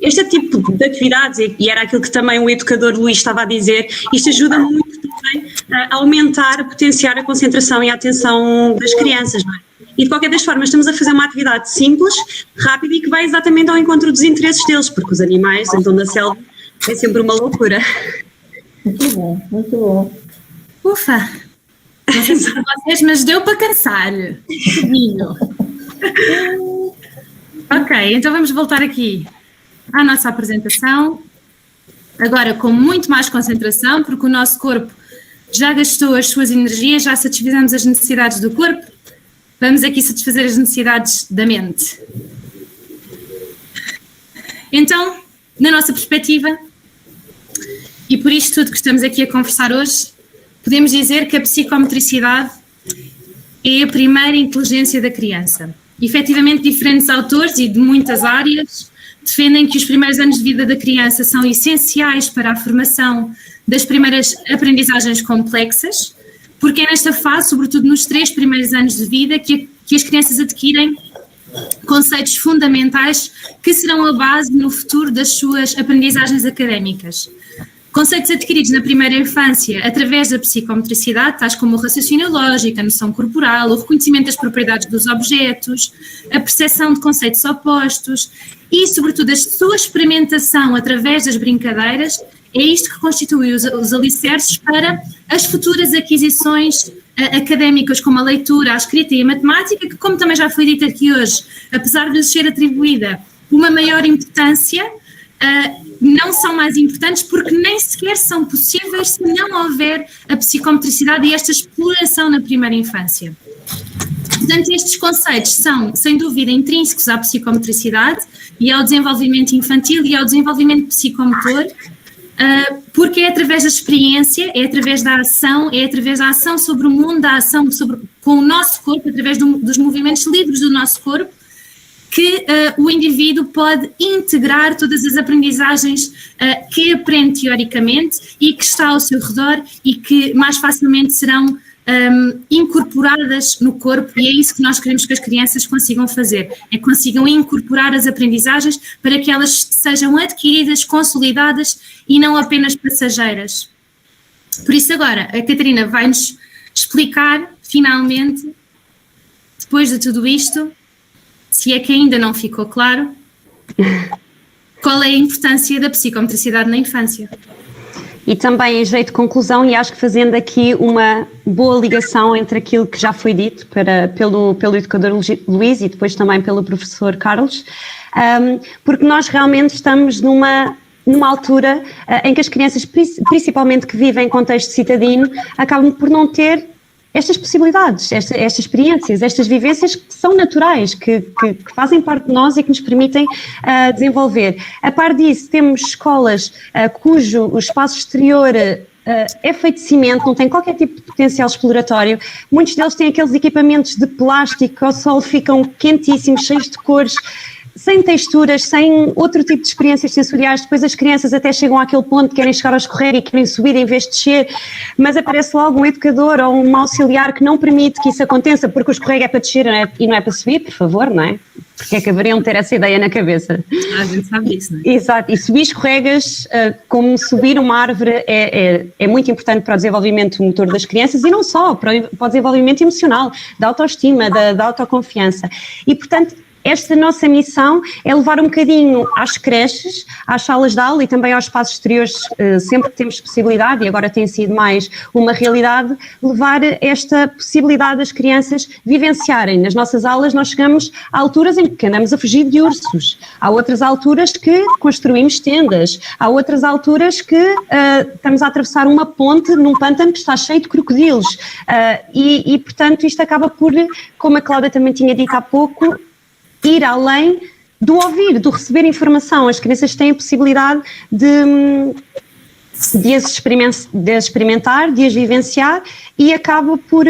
Este tipo de atividades, e era aquilo que também o educador Luís estava a dizer, isto ajuda muito também a aumentar, a potenciar a concentração e a atenção das crianças, não é? E de qualquer das formas estamos a fazer uma atividade simples, rápida e que vai exatamente ao encontro dos interesses deles, porque os animais andam na selva, é sempre uma loucura. Muito bom, muito bom. Ufa! Não sei se para vocês, mas deu para cansar. Ok, então vamos voltar aqui à nossa apresentação. Agora com muito mais concentração, porque o nosso corpo já gastou as suas energias, já satisfizemos as necessidades do corpo. Vamos aqui satisfazer as necessidades da mente. Então, na nossa perspectiva, e por isto tudo que estamos aqui a conversar hoje, podemos dizer que a psicomotricidade é a primeira inteligência da criança. Efetivamente, diferentes autores e de muitas áreas defendem que os primeiros anos de vida da criança são essenciais para a formação das primeiras aprendizagens complexas, porque é nesta fase, sobretudo nos 3 primeiros anos de vida, que as crianças adquirem conceitos fundamentais que serão a base no futuro das suas aprendizagens académicas. Conceitos adquiridos na primeira infância através da psicomotricidade, tais como o raciocínio lógico, a noção corporal, o reconhecimento das propriedades dos objetos, a percepção de conceitos opostos e, sobretudo, a sua experimentação através das brincadeiras, é isto que constitui os alicerces para as futuras aquisições académicas, como a leitura, a escrita e a matemática, que, como também já foi dito aqui hoje, apesar de lhes ser atribuída uma maior importância, não são mais importantes porque nem sequer são possíveis se não houver a psicomotricidade e esta exploração na primeira infância. Portanto, estes conceitos são, sem dúvida, intrínsecos à psicomotricidade e ao desenvolvimento infantil e ao desenvolvimento psicomotor, porque é através da experiência, é através da ação sobre o mundo, da ação com o nosso corpo, através dos movimentos livres do nosso corpo, que o indivíduo pode integrar todas as aprendizagens que aprende teoricamente e que está ao seu redor e que mais facilmente serão incorporadas no corpo, e é isso que nós queremos que as crianças consigam fazer, é que consigam incorporar as aprendizagens para que elas sejam adquiridas, consolidadas e não apenas passageiras. Por isso agora, a Catarina vai-nos explicar, finalmente, depois de tudo isto, se é que ainda não ficou claro, qual é a importância da psicomotricidade na infância. E também em jeito de conclusão, e acho que fazendo aqui uma boa ligação entre aquilo que já foi dito pelo educador Luís e depois também pelo professor Carlos, porque nós realmente estamos numa altura em que as crianças, principalmente que vivem em contexto citadino, acabam por não ter estas possibilidades, estas experiências, estas vivências que são naturais, que fazem parte de nós e que nos permitem desenvolver. A par disso, temos escolas cujo o espaço exterior é feito de cimento, não tem qualquer tipo de potencial exploratório. Muitos deles têm aqueles equipamentos de plástico que ao sol ficam quentíssimos, cheios de cores, sem texturas, sem outro tipo de experiências sensoriais. Depois as crianças até chegam àquele ponto que querem chegar ao escorrego e querem subir em vez de descer, mas aparece logo um educador ou um auxiliar que não permite que isso aconteça, porque o escorrego é para descer e não é para subir, por favor, não é? Porque é que haveriam de ter essa ideia na cabeça? A gente sabe disso, não é? Exato, e subir escorregas, como subir uma árvore, é muito importante para o desenvolvimento motor das crianças e não só, para o desenvolvimento emocional, da autoestima, da autoconfiança. E, portanto, esta nossa missão é levar um bocadinho às creches, às salas de aula e também aos espaços exteriores, sempre que temos possibilidade, e agora tem sido mais uma realidade, levar esta possibilidade das crianças vivenciarem. Nas nossas aulas nós chegamos a alturas em que andamos a fugir de ursos, há outras alturas que construímos tendas, há outras alturas que estamos a atravessar uma ponte num pântano que está cheio de crocodilos, e portanto isto acaba por, como a Cláudia também tinha dito há pouco, ir além do ouvir, do receber informação. As crianças têm a possibilidade de as experimentar, de as vivenciar e acaba por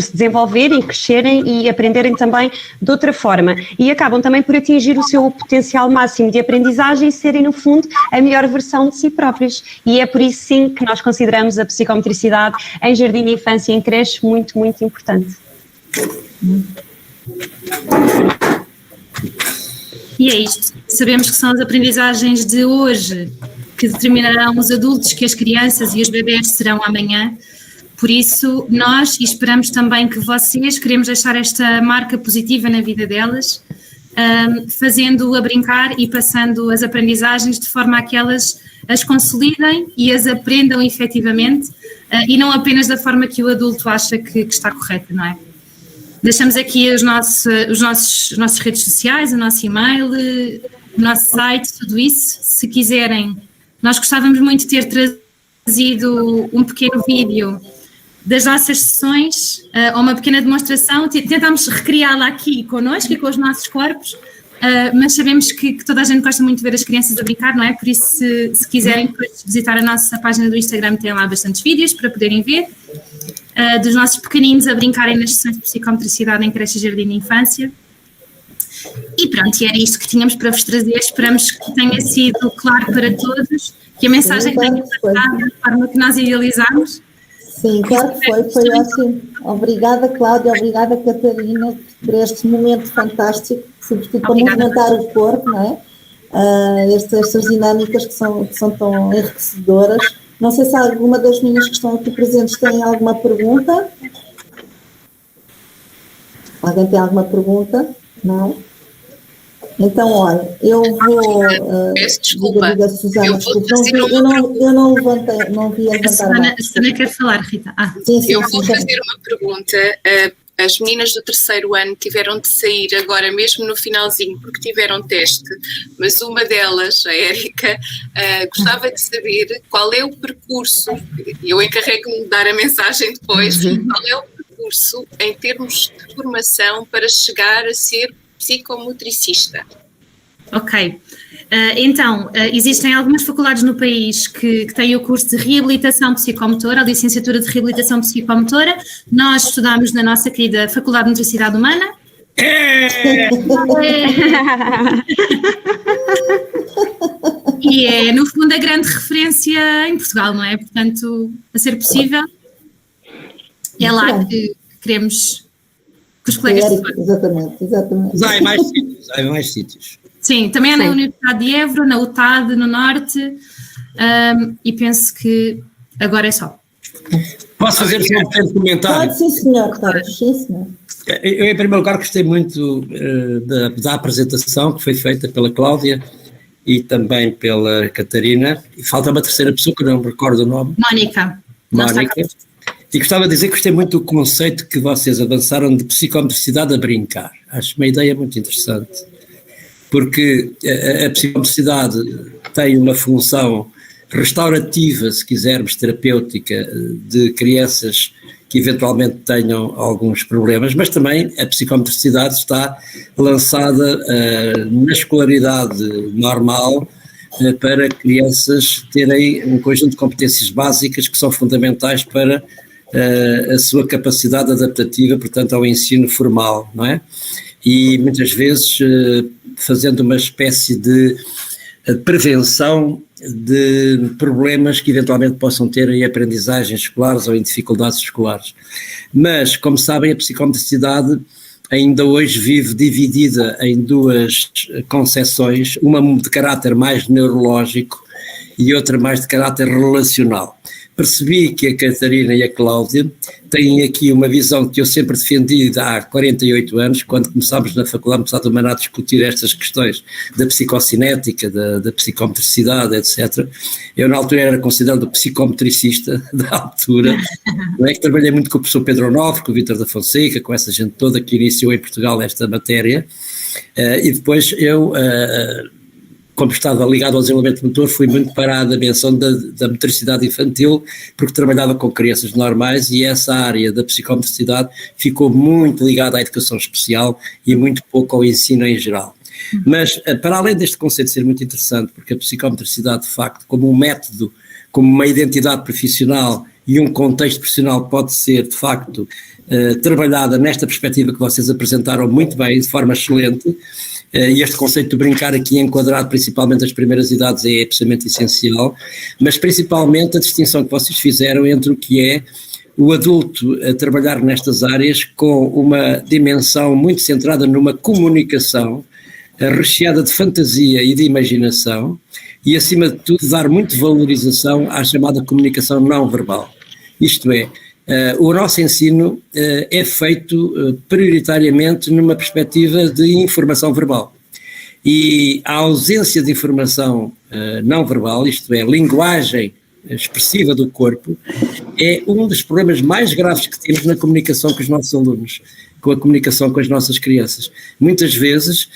se desenvolverem, crescerem e aprenderem também de outra forma. E acabam também por atingir o seu potencial máximo de aprendizagem e serem, no fundo, a melhor versão de si próprios. E é por isso, sim, que nós consideramos a psicomotricidade em jardim de infância e em creche muito, muito importante. E é isto. Sabemos que são as aprendizagens de hoje que determinarão os adultos que as crianças e os bebés serão amanhã. Por isso, nós, e esperamos também que vocês, queremos deixar esta marca positiva na vida delas, fazendo-a brincar e passando as aprendizagens de forma a que elas as consolidem e as aprendam efetivamente, e não apenas da forma que o adulto acha que está correta, não é? Deixamos aqui as nossas redes sociais, o nosso e-mail, o nosso site, tudo isso. Se quiserem, nós gostávamos muito de ter trazido um pequeno vídeo das nossas sessões, ou uma pequena demonstração. Tentámos recriá-la aqui connosco e com os nossos corpos, mas sabemos que toda a gente gosta muito de ver as crianças a brincar, não é? Por isso, se quiserem depois visitar a nossa página do Instagram, tem lá bastantes vídeos para poderem ver. Dos nossos pequeninos a brincarem nas sessões de psicomotricidade em creche e jardim de infância. E pronto, e era isto que tínhamos para vos trazer. Esperamos que tenha sido claro para todos, que a mensagem tenha passado da forma que nós idealizámos. Sim, claro que foi ótimo. Obrigada, Cláudia, obrigada, Catarina, por este momento fantástico, sobretudo para movimentar o corpo, não é? Estas dinâmicas que são tão enriquecedoras. Não sei se alguma das meninas que estão aqui presentes tem alguma pergunta. Alguém tem alguma pergunta? Não? Então, olha, eu vou... Peço desculpa. Susana, eu não levantei, não vi levantar a mão. A Susana quer falar, Rita. Sim, eu vou fazer uma pergunta. As meninas do 3º ano tiveram de sair agora mesmo no finalzinho porque tiveram teste, mas uma delas, a Érica, gostava de saber qual é o percurso, eu encarrego-me de dar a mensagem depois, qual é o percurso percurso em termos de formação para chegar a ser psicomotricista? Ok. Então, existem algumas faculdades no país que têm o curso de reabilitação psicomotora, a licenciatura de reabilitação psicomotora. Nós estudamos na nossa querida Faculdade de Motricidade Humana. E é, no fundo, a grande referência em Portugal, não é? Portanto, a ser possível, é lá que queremos que os colegas... Exatamente. Mas há em mais sítios. Sim, também é na Universidade de Évora, na UTAD, no Norte, e penso que agora é só. Posso fazer só um pequeno comentário? Pode, sim senhor, Carlos, sim senhor. Eu, em primeiro lugar, gostei muito da apresentação que foi feita pela Cláudia e também pela Catarina. E falta uma terceira pessoa que eu não me recordo o nome. Mónica. E gostava de dizer que gostei muito do conceito que vocês avançaram de psicomotricidade a brincar. Acho uma ideia muito interessante, porque a psicomotricidade tem uma função restaurativa, se quisermos, terapêutica, de crianças que eventualmente tenham alguns problemas, mas também a psicomotricidade está lançada na escolaridade normal para crianças terem um conjunto de competências básicas que são fundamentais para a sua capacidade adaptativa, portanto, ao ensino formal, não é? E muitas vezes fazendo uma espécie de prevenção de problemas que eventualmente possam ter em aprendizagens escolares ou em dificuldades escolares. Mas, como sabem, a psicomotricidade ainda hoje vive dividida em duas concepções, uma de caráter mais neurológico e outra mais de caráter relacional. Percebi que a Catarina e a Cláudia têm aqui uma visão que eu sempre defendi há 48 anos, quando começámos na Faculdade de Motricidade Humana a discutir estas questões da psicocinética, da psicomotricidade, etc. Eu na altura era considerado psicomotricista da altura, não é, que trabalhei muito com o professor Pedro Onofre, com o Vítor da Fonseca, com essa gente toda que iniciou em Portugal esta matéria, e depois eu... como estava ligado ao desenvolvimento motor, fui muito para a dimensão da motricidade infantil, porque trabalhava com crianças normais e essa área da psicomotricidade ficou muito ligada à educação especial e muito pouco ao ensino em geral. Mas, para além deste conceito ser muito interessante, porque a psicomotricidade, de facto, como um método, como uma identidade profissional e um contexto profissional pode ser, de facto, trabalhada nesta perspectiva que vocês apresentaram muito bem, de forma excelente, e este conceito de brincar aqui enquadrado principalmente nas primeiras idades é absolutamente essencial, mas principalmente a distinção que vocês fizeram entre o que é o adulto a trabalhar nestas áreas com uma dimensão muito centrada numa comunicação recheada de fantasia e de imaginação e, acima de tudo, dar muito valorização à chamada comunicação não verbal. Isto é, o nosso ensino é feito prioritariamente numa perspectiva de informação verbal. E a ausência de informação não verbal, isto é, linguagem expressiva do corpo, é um dos problemas mais graves que temos na comunicação com os nossos alunos, com a comunicação com as nossas crianças. Muitas vezes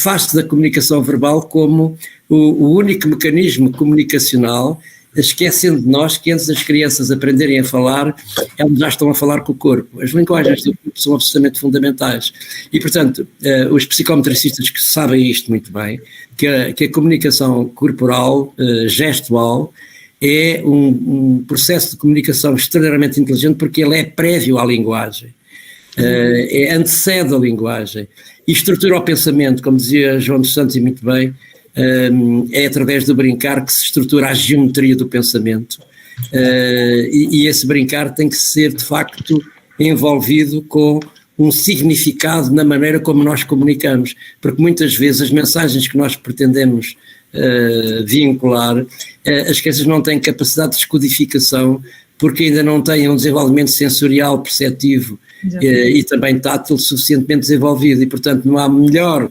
faz-se da comunicação verbal como o único mecanismo comunicacional, esquecendo de nós que antes das crianças aprenderem a falar, elas já estão a falar com o corpo. As linguagens do corpo são absolutamente fundamentais. E, portanto, os psicomotricistas que sabem isto muito bem, que a comunicação corporal, gestual, é um processo de comunicação extraordinariamente inteligente porque ele é prévio à linguagem, antecede a linguagem e estrutura o pensamento, como dizia João dos Santos e muito bem. É através do brincar que se estrutura a geometria do pensamento e esse brincar tem que ser de facto envolvido com um significado na maneira como nós comunicamos, porque muitas vezes as mensagens que nós pretendemos vincular, as crianças não têm capacidade de descodificação porque ainda não têm um desenvolvimento sensorial, perceptivo e também tátil suficientemente desenvolvido e portanto não há melhor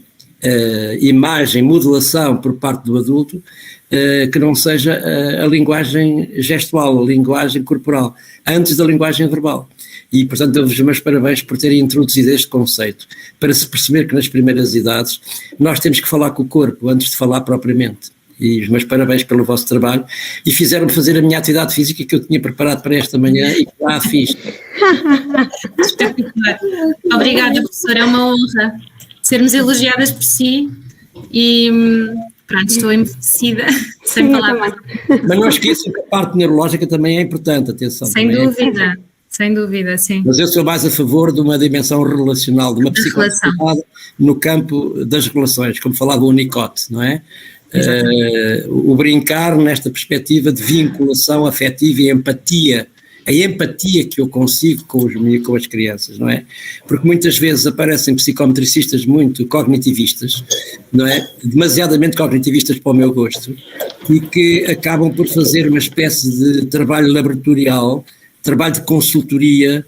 imagem, modulação por parte do adulto que não seja a linguagem gestual, a linguagem corporal, antes da linguagem verbal. E, portanto, dou-vos os meus parabéns por terem introduzido este conceito, para se perceber que nas primeiras idades nós temos que falar com o corpo antes de falar propriamente. E os meus parabéns pelo vosso trabalho e fizeram-me fazer a minha atividade física que eu tinha preparado para esta manhã e que já a fiz. Espetacular. Obrigada, professora, é uma honra sermos elogiadas por si e pronto, estou envelhecida, sem palavras. Mas não esqueçam que a parte neurológica também é importante, atenção. Sem dúvida, sem dúvida, sim. Mas eu sou mais a favor de uma dimensão relacional, de uma psicoterapia no campo das relações, como falava o Winnicott, não é? O brincar nesta perspectiva de vinculação afetiva e empatia, a empatia que eu consigo com as crianças, não é? Porque muitas vezes aparecem psicometricistas muito cognitivistas, não é? Demasiadamente cognitivistas para o meu gosto, e que acabam por fazer uma espécie de trabalho laboratorial, trabalho de consultoria,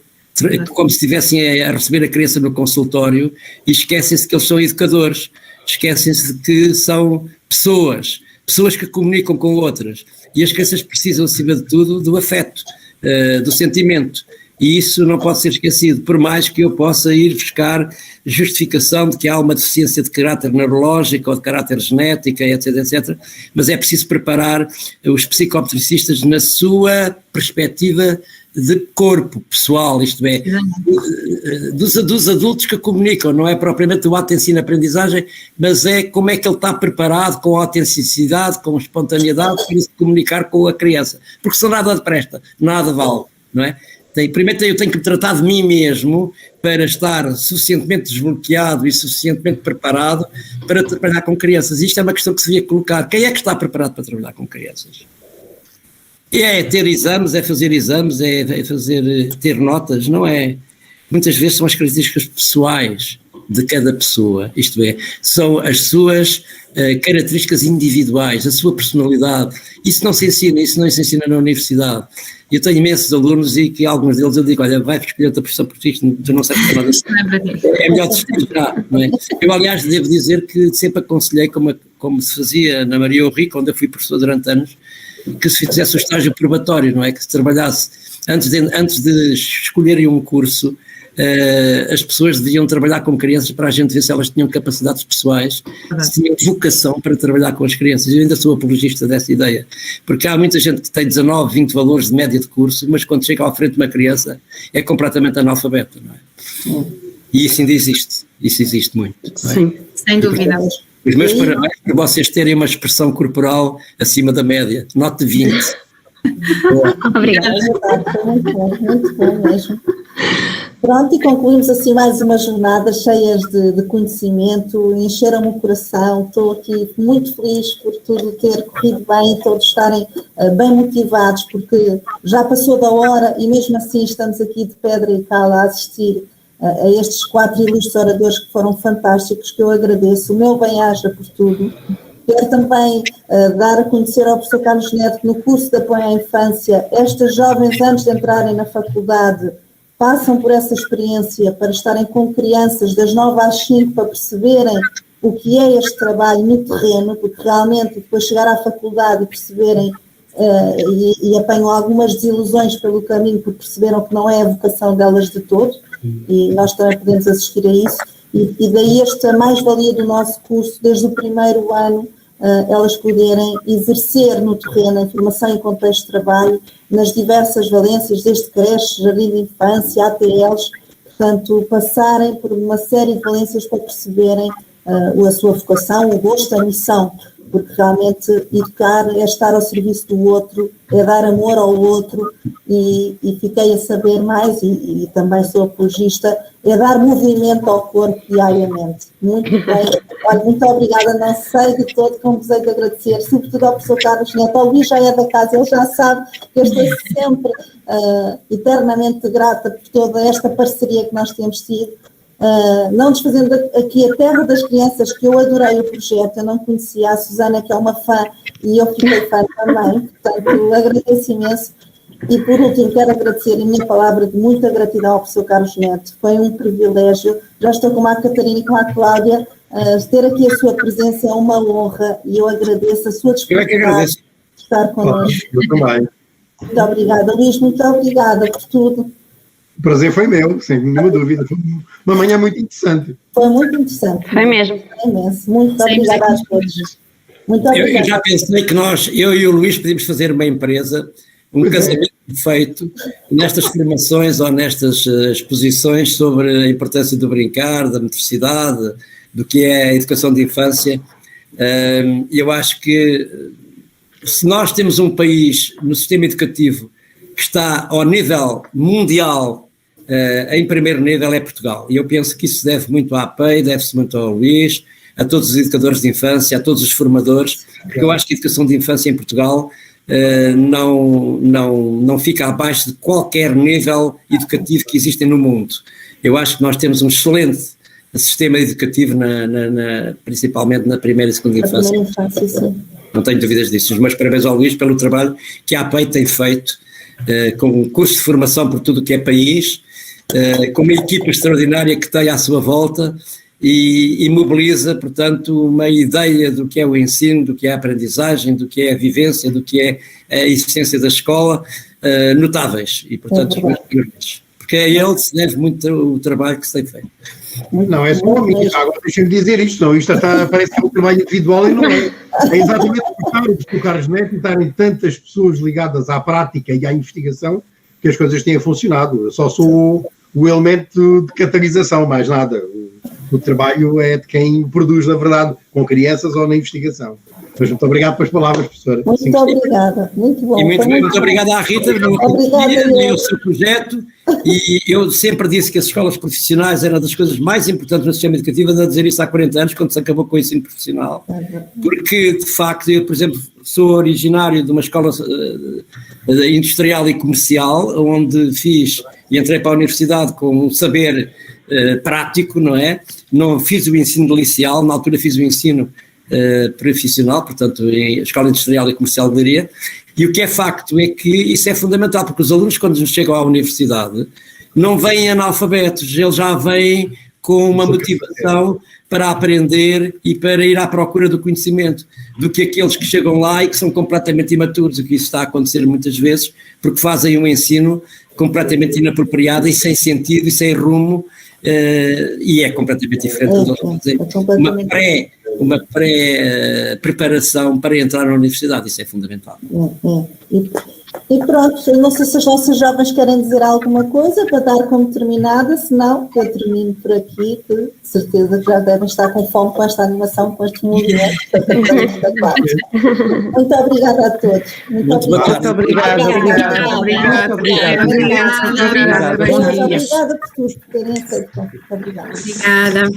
como se estivessem a receber a criança no consultório, e esquecem-se que eles são educadores, esquecem-se que são pessoas que comunicam com outras, e as crianças precisam, acima de tudo, do afeto, do sentimento, e isso não pode ser esquecido, por mais que eu possa ir buscar justificação de que há uma deficiência de caráter neurológico ou de caráter genético, etc, etc, mas é preciso preparar os psicometricistas na sua perspectiva de corpo pessoal, isto é, dos adultos que comunicam, não é propriamente o ato de ensino-aprendizagem, mas é como é que ele está preparado com autenticidade, com espontaneidade para se comunicar com a criança, porque se nada presta, nada vale, não é? Primeiro eu tenho que me tratar de mim mesmo para estar suficientemente desbloqueado e suficientemente preparado para trabalhar com crianças. Isto é uma questão que se devia colocar. Quem é que está preparado para trabalhar com crianças? É ter exames, é fazer exames, ter notas, não é? Muitas vezes são as características pessoais de cada pessoa, isto é, são as suas características individuais, a sua personalidade. Isso não se ensina na universidade. Eu tenho imensos alunos e que alguns deles eu digo, olha, vai escolher outra profissão porque isto tu não sabes nada disso. É melhor desfrutar, não é? Eu, aliás, devo dizer que sempre aconselhei, como se fazia na Maria Henrique, onde eu fui professor durante anos, que se fizesse o estágio probatório, não é? Que se trabalhasse, antes de escolherem um curso, as pessoas deviam trabalhar com crianças para a gente ver se elas tinham capacidades pessoais, se tinham vocação para trabalhar com as crianças. Eu ainda sou apologista dessa ideia, porque há muita gente que tem 19, 20 valores de média de curso, mas quando chega à frente de uma criança é completamente analfabeta, não é? E isso ainda existe, isso existe muito. Não é? Sim, sem dúvida. Os meus parabéns por vocês terem uma expressão corporal acima da média, nota 20. Obrigada. Muito bom mesmo. Pronto, e concluímos assim mais uma jornada cheias de conhecimento, encheram-me o coração, estou aqui muito feliz por tudo ter corrido bem, todos estarem bem motivados, porque já passou da hora e mesmo assim estamos aqui de pedra e cala a assistir a estes 4 ilustres oradores que foram fantásticos, que eu agradeço, o meu bem-aja por tudo. Quero também dar a conhecer ao professor Carlos Neto que no curso de apoio à infância, estas jovens antes de entrarem na faculdade passam por essa experiência para estarem com crianças das 9 às 5 para perceberem o que é este trabalho no terreno, porque realmente depois chegar à faculdade e perceberem e apanham algumas desilusões pelo caminho porque perceberam que não é a vocação delas de todo, e nós também podemos assistir a isso, e daí esta mais-valia do nosso curso, desde o primeiro ano, elas poderem exercer no terreno a formação em contexto de trabalho, nas diversas valências, desde creche, jardim de infância, ATLs, portanto, passarem por uma série de valências para perceberem a sua vocação, o gosto, a missão, porque realmente educar é estar ao serviço do outro, é dar amor ao outro, e fiquei a saber mais, e também sou apologista, é dar movimento ao corpo diariamente. Muito bem. Olha, muito obrigada, não sei de todo como vos hei de agradecer, sobretudo ao professor Carlos Neto. O Luís já é da casa, ele já sabe que eu estou sempre eternamente grata por toda esta parceria que nós temos tido. Não desfazendo aqui a Terra das Crianças, que eu adorei o projeto, eu não conhecia a Susana, que é uma fã, e eu fiquei fã também, portanto agradeço imenso. E por último quero agradecer a minha palavra de muita gratidão ao professor Carlos Neto, foi um privilégio, já estou com a Catarina e com a Cláudia, ter aqui a sua presença é uma honra e eu agradeço a sua disponibilidade de estar connosco. Eu também. Muito obrigada, Luís, muito obrigada por tudo. O prazer foi meu, sem nenhuma dúvida. Foi uma manhã muito interessante. Foi muito interessante. Foi mesmo. Foi imenso. Muito obrigada a todos. Muito obrigada. Eu já pensei que eu e o Luís podíamos fazer uma empresa um casamento perfeito nestas formações ou nestas exposições sobre a importância do brincar, da motricidade, do que é a educação de infância. Eu acho que se nós temos um país no sistema educativo que está ao nível mundial, em primeiro nível é Portugal. E eu penso que isso se deve muito à APEI, deve-se muito ao Luís, a todos os educadores de infância, a todos os formadores, porque eu acho que a educação de infância em Portugal não fica abaixo de qualquer nível educativo que existem no mundo. Eu acho que nós temos um excelente sistema educativo, principalmente na primeira e segunda infância. Não tenho dúvidas disso. Os meus parabéns ao Luís pelo trabalho que a APEI tem feito, com um curso de formação por tudo o que é país, com uma equipa extraordinária que tem à sua volta e mobiliza, portanto, uma ideia do que é o ensino, do que é a aprendizagem, do que é a vivência, do que é a essência da escola, notáveis. E, portanto, os meus parabéns. Porque a ele se deve muito o trabalho que se tem feito. Não, é só a mim. Agora deixa-me dizer isto, não. Isto parece que é um trabalho individual e não é. É exatamente o Carlos Neto e estarem tantas pessoas ligadas à prática e à investigação que as coisas têm funcionado. Eu só sou o elemento de catalisação, mais nada. O trabalho é de quem produz, na verdade, com crianças ou na investigação. Mas muito obrigado pelas palavras, professora. Muito obrigada, muito bom. E muito obrigado à Rita pelo seu projeto. E eu sempre disse que as escolas profissionais eram das coisas mais importantes no sistema educativo, ando a dizer isso há 40 anos, quando se acabou com o ensino profissional. Porque, de facto, eu, por exemplo, sou originário de uma escola industrial e comercial, onde fiz e entrei para a universidade com um saber prático, não é? Não fiz o ensino liceal, na altura fiz o ensino profissional, portanto, em escola industrial e comercial de Leiria, e o que é facto é que isso é fundamental, porque os alunos, quando chegam à universidade, não vêm analfabetos, eles já vêm com uma motivação para aprender e para ir à procura do conhecimento, do que aqueles que chegam lá e que são completamente imaturos, o que isso está a acontecer muitas vezes, porque fazem um ensino completamente inapropriado e sem sentido e sem rumo, e é completamente diferente do que nós fazemos. Uma pré-preparação para entrar na universidade, isso é fundamental. E pronto, não sei se os nossos jovens querem dizer alguma coisa para dar como terminada, se não, eu termino por aqui, que de certeza que já devem estar com fome com esta animação, com este movimento. Muito obrigada a todos. Muito obrigada. Obrigada por todos por terem aceito. Obrigada. Obrigada.